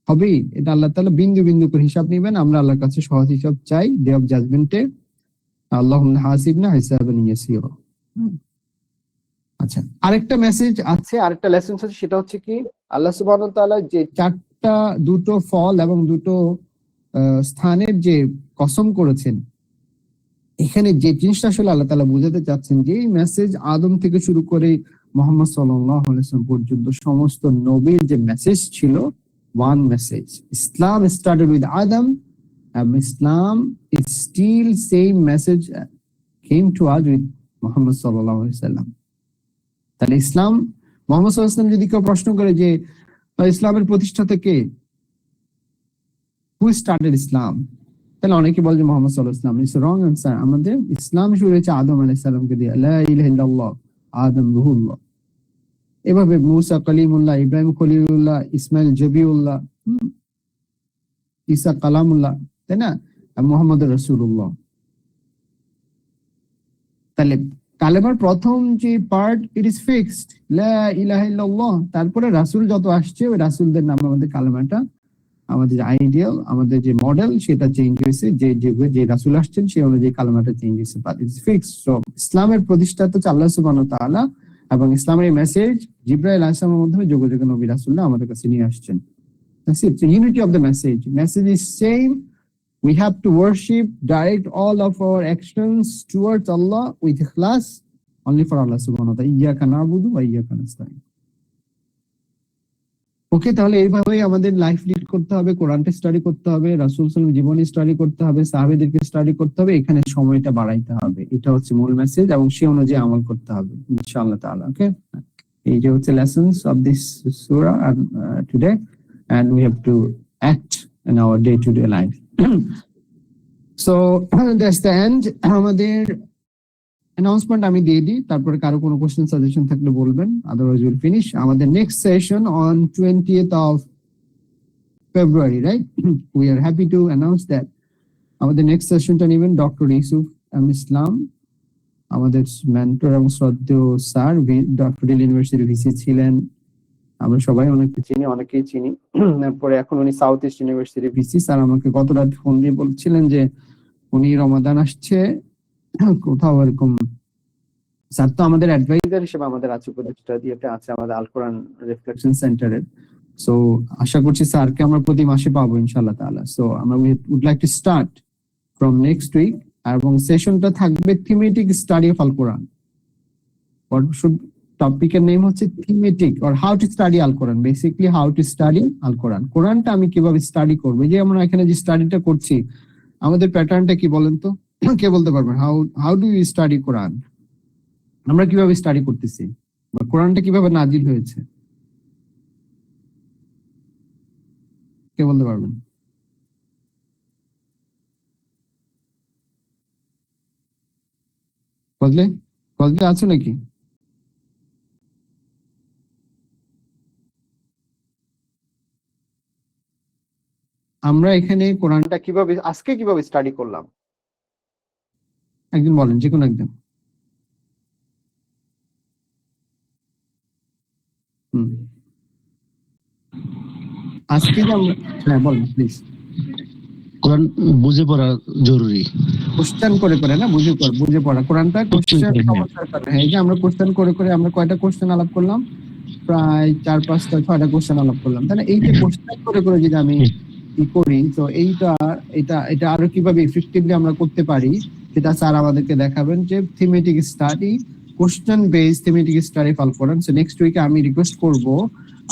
হবেই, এটা আল্লাহ তাআলা বিন্দু বিন্দু করে হিসাব নেবেন। আমরা আল্লাহর কাছে সহজ হিসাব চাই, ডে অফ জাজমেন্টে। আল্লাহুম্মা হাসিবনা হিসাবান ইয়াসীরা। আচ্ছা, আরেকটা মেসেজ আছে, আরেকটা লেসন আছে, সেটা হচ্ছে কি, আল্লাহ সুবহানাহু ওয়া তাআলা যে দুটো ফল এবং দুটো স্থানের যে কসম করেছেন, এখানে যে জিনিসটা আসলে আল্লাহ তাআলা বোঝাতে চাচ্ছেন, যে এই মেসেজ আদম থেকে শুরু করে মুহাম্মদ সাল্লাল্লাহু আলাইহি ওয়াসাল্লাম পর্যন্ত সমস্ত নবীর যে মেসেজ ছিল, one message. Islam started with Adam, and Islam is still same message came to us with Muhammad sallallahu alaihi wasallam. তাহলে ইসলাম, মুহাম্মদ সাল্লাল্লাহু আলাইহি ওয়াসাল্লাম যদি কেউ প্রশ্ন করে যে ইসলামের প্রতিষ্ঠাতা কে, who started Islam, তাহলে অনেকে বলে যে মুহাম্মদ সাল্লাল্লাহু আলাইহি ওয়াসাল্লাম। It's wrong answer. আমাদের ইসলাম শুরু হয়েছে আদম আলাইহিস সালামকে দিয়ে, লা ইলাহা ইল্লাল্লাহ, আদম রুহুল্লাহ। এভাবে মুসা কালিমুল্লাহ, ইব্রাহিম খলিলুল্লাহ, ইসমাইল জবিউল্লাহ, ঈসা কালামুল্লাহ, তাই না? মুহাম্মদ রাসূলুল্লাহ। তাহলে কালেমার প্রথম যে পার্ট, ইট ইজ ফিক্সড, লা ইলাহা ইল্লাল্লাহ। তারপরে রাসূল যত আসছে, ওই রাসূলদের নামে আমাদের কালেমাটা, আমাদের আইডিয়াল, আমাদের যে মডেল, সেটা চেঞ্জ হয়েছে। যে রাসূল আসছেন সেই অনুযায়ী কালেমাটা চেঞ্জ হয়েছে, বাট ইটস ফিক্সড। সো ইসলামের প্রতিষ্ঠাতা হচ্ছে আল্লাহ সুবহানাহু ওয়া তাআলা, এবং ইসলামের এই মেসেজ জিবরাইল আলাইহিস সালামের মাধ্যমে যুগে যুগে নবী রাসূলরা আমাদের কাছে নিয়ে আসছেন। That's it. The unity of the message. Message is same. We have to worship, direct all of our actions towards Allah with ikhlas, only for Allah subhanahu wa ta'ala. Iyyaka na'budu wa iyyaka nasta'in. ওকে, তাহলে এইভাবেই আমাদের লাইফ লিড করতে হবে, কোরআনটা স্টাডি করতে হবে, রাসূল সাল্লাল্লাহু আলাইহি ওয়াসাল্লাম জীবনী স্টাডি করতে হবে, সাহাবীদেরকে স্টাডি করতে হবে, এখানে সময়টা বাড়াইতে হবে। এটা হচ্ছে মূল মেসেজ, এবং সেই অনুযায়ী আমল করতে হবে ইনশাআল্লাহ তাআলা। ওকে, এই যে হচ্ছে lessons of this Surah today, and we have to act in our day-to-day life. So that's the end. আমাদের announcement আমি দিয়ে দিই, তারপরে কারো কোনো কোশ্চেন সাজেশন থাকলে বলবেন, otherwise we'll finish. আমাদের next session on 20th of February, right? We are happy to announce that আমাদের next sessionটা নেবেন ডক্টর ইউসুফ ইসলাম, আমাদের মেন্টর এবং শ্রদ্ধেয় স্যার, ডক্টর ইউনিভার্সিটি ভিসি ছিলেন। আমরা সবাই অনেকেই চিনি। তারপরে এখন উনি south east university VC. Sir আমাকে গত রাত ফোন দিয়ে বলছিলেন যে উনি রমাদান আসছে কোথাও এরকম। স্যার তো আমাদের অ্যাডভাইজার হিসেবে আমাদের আছে, উপদেষ্টা দিয়ে আছে আমাদের আল কোরআন রিফ্লেকশন সেন্টারের। সো আশা করছি স্যারকে আমরা প্রতি মাসে পাবো ইনশাআল্লাহ তাআলা। সো আমরা would like to start from next week, এবং সেশনটা থাকবে thematic study of Al Quran. What should টপিকের নেম হচ্ছে thematic or how to study Al Quran, basically how to study Al Quran. কোরআনটা আমি কিভাবে স্টাডি করবো, এই যে আমরা এখানে যে স্টাডিটা করছি আমাদের প্যাটার্নটা কি বলেন তো, কে বলতে পারবেন? হাউ ডু ইউ স্টাডি কোরআন? আমরা কিভাবে স্টাডি করতেছি বা কোরআনটা কিভাবে নাজিল হয়েছে, কে বলতে পারবেন? ফজলে, ফজলে আছো নাকি? আমরা এখানে কোরআনটা কিভাবে আজকে কিভাবে স্টাডি করলাম একদিন বলেন, যে কোনো একদিন। হুম, আজকে যে আমরা, হ্যাঁ বলেন প্লিজ। কোরআন বুঝে পড়া জরুরি। কোশ্চেন করে করে না, বুঝে পড়া কোরআনটা কোশ্চেন সমস্যার কারণে। হ্যাঁ, এই যে আমরা কোশ্চেন করে করে আমরা কয়টা কোশ্চেন আলাপ করলাম, প্রায় 4-5-6টা কোশ্চেন আলাপ করলাম, তাহলে এই যে কোশ্চেন করে করে যদি আমি ই করি, তো এটা আরো কিভাবে ইফেক্টিভলি আমরা করতে পারি সেটা স্যার আমাদেরকে দেখাবেন, যে thematic study, question based thematic study follow করেন। সো নেক্সট উইকে আমি রিকোয়েস্ট করব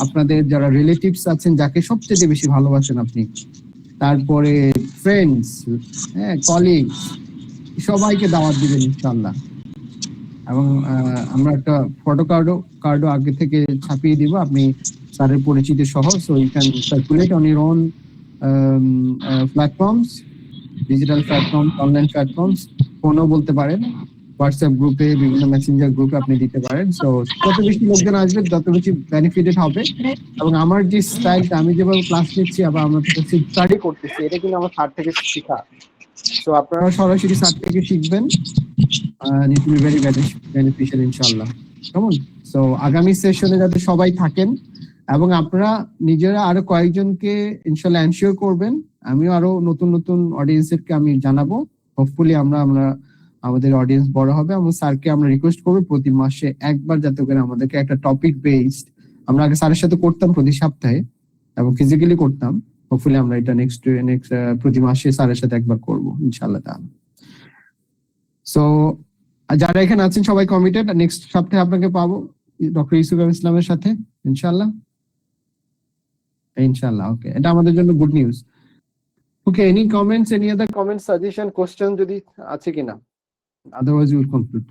আপনাদের যারা রিলেটিভস আছেন, যাকে সবচেয়ে বেশি ভালোবাসেন আপনি, তারপরে ফ্রেন্ডস, হ্যাঁ কলিগস, সবাইকে দাওয়াত দিবেন ইনশাআল্লাহ। এবং আমরা একটা ফটো কার্ডও আগে থেকে ছাপিয়ে দিব, আপনি স্যারের পরিচিতি সহ, so you can circulate on your own platforms, digital platform, online platforms, ফোনও বলতে পারেন, হোয়াটসঅ্যাপ গ্রুপে, বিভিন্ন মেসেঞ্জার গ্রুপে আপনি দিতে পারেন। সো যত বেশি লোকজন আসবে তত বেশি বেনিফিটেড হবে। এবং আমার যে স্টাইলটা, আমি যেভাবে ক্লাস নিচ্ছি আবার আমরা স্টাডি করতেছি, এটা কিন্তু আমার স্যার থেকে শেখা। সো আপনারা সরাসরি স্যার থেকে শিখবেন, ইট উইল ভেরি বেনিফিশিয়াল ইনশাআল্লাহ। কেমন? সো আগামী সেশনে যাতে সবাই থাকেন, এবং আপনারা নিজেরা আরো কয়েকজনকে ইনশাআল্লাহ এনশিওর করবেন। আমিও আরো নতুন নতুন অডিয়েন্সেরকে আমি জানাবো। হোপফুলি আমরা আমাদের অডিয়েন্স বড় হবে, এবং স্যারকে আমরা রিকোয়েস্ট করবো প্রতি মাসে একবার যাতে করে আমাদেরকে একটা টপিক বেসড, আমরা আগে স্যারের সাথে করতাম প্রতি সপ্তাহে এবং ফিজিক্যালি করতাম, হোপফুলি আমরা এটা নেক্সট প্রতি মাসে স্যারের সাথে একবার করবো ইনশাআল্লাহ তাআলা। সো যারা এখানে আছেন সবাই কমিটেড, নেক্সট সপ্তাহে আপনাকে পাবো ডক্টর ইউসুফ ইসলামের সাথে ইনশাআল্লাহ। ইনশাআল্লাহ, ওকে, এটা আমাদের জন্য good news. Okay, any comments, any other comment, suggestion, question যদি আছে কিনা? Otherwise will conclude.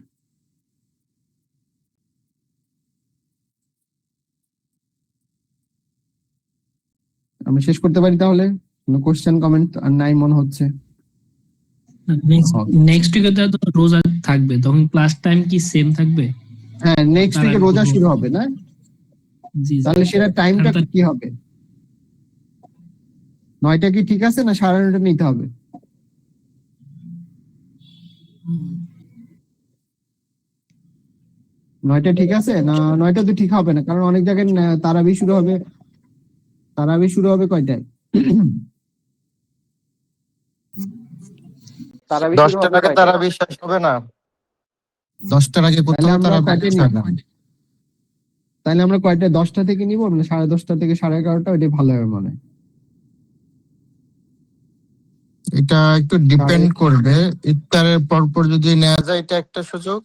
আমরা শেষ করতে পারি তাহলে? কোনো কোশ্চেন কমেন্ট আর নাই মনে হচ্ছে। নেক্সট উইকে তো রোজা থাকবে, তখন ক্লাস টাইম কি সেম থাকবে? হ্যাঁ, নেক্সট উইকে রোজা শুরু হবে না? জি, তাহলে সেটা টাইমটা কি হবে? 9টা কি ঠিক আছে না 9:30 নিতে হবে? 9টা ঠিক আছে না? 9টা তো ঠিক হবে না, কারণ অনেক জায়গায় তারাবি শুরু হবে কয়টায়? তারাবি 10টার আগে তারাবি শেষ হবে না? 10টার আগে তাহলে আমরা কয়টায় নিব? তাহলে আমরা কয়টায়? 10টা থেকে নিব না 10:30 থেকে 11:30? ওইটাই ভালো হবে মনে হয়। এটা একটু ডিপেন্ড করবে, ইফতারের পরপর যদি নেওয়া যায় এটা একটা সুযোগ।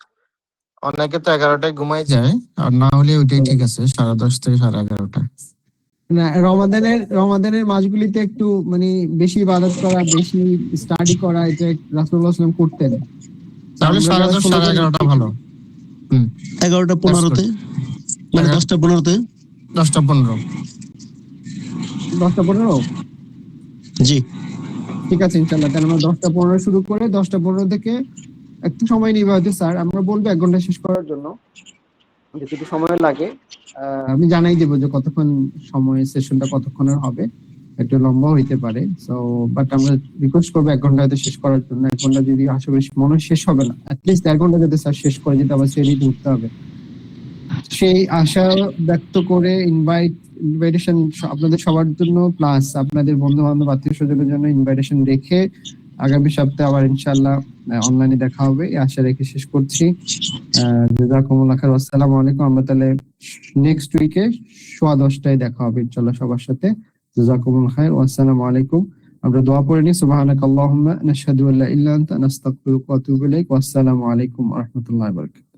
অনেকে তো 11টায় ঘুমাই যায়, আর না হলে ওইটাই ঠিক আছে, 10:30 থেকে 11:30। না, রমাদানের মাসগুলিতে একটু মানে বেশি ইবাদত করা, বেশি স্টাডি করা, এটা রাসূলুল্লাহ সাল্লাল্লাহু আলাইহি ওয়াসাল্লাম করতেন। তাহলে 10:30 11:30 ভালো। 11টা 15-তে, মানে 10টা 15-তে। 10টা 15। 10টা 15? জি, ঠিক আছে ইনশাআল্লাহ। তাহলে আমরা 10টা 15 শুরু করে 10টা 15 থেকে একটু সময় নিবে হয়তো স্যার, আমরা বলবো 1 ঘন্টা শেষ করার জন্য, যেটুকু সময় লাগে। আমি জানাই দেবো যে কতক্ষণ সময়, সেশনটা কতক্ষণের হবে, একটু লম্বা হইতে পারে। সো বাট আমরা রিকোয়েস্ট করবো 1 ঘন্টা হয়তো শেষ করার জন্য। 1 ঘন্টা যদি আসলে মনে হয় শেষ হবে না, অ্যাটলিস্ট 1 ঘন্টা যাতে স্যার শেষ করে যেতে, আবার সেরিতে উঠতে হবে, সেই আশা ব্যক্ত করে ইনভাইটেশন আপনাদের সবার জন্য, প্লাস আপনাদের বন্ধু বান্ধব আত্মীয় স্বজনের জন্য ইনভাইটেশন রেখে আগামী সপ্তাহে আবার ইনশাআল্লাহ অনলাইনে দেখা হবে এই আশা রেখে শেষ করছি। জাযাকুমুল্লাহ খাইর। আসসালামু আলাইকুম। আমরা তাহলে নেক্সট উইকে 10:15টায় দেখা হবে ইনশাআল্লাহ সবার সাথে। জাযাকুমুল্লাহ খাইর। আসসালামু আলাইকুম। আমরা দোয়া পড়ে নিই। সুবহানাকাল্লাহুম্মা নাশহাদু আল্লা ইলাহা ইল্লা আনতা নাস্তাগফিরুকা ওয়া আতুবু ইলাইক। ওয়াসসালামু আলাইকুম ওয়া রাহমাতুল্লাহি ওয়া বারাকাতুহু।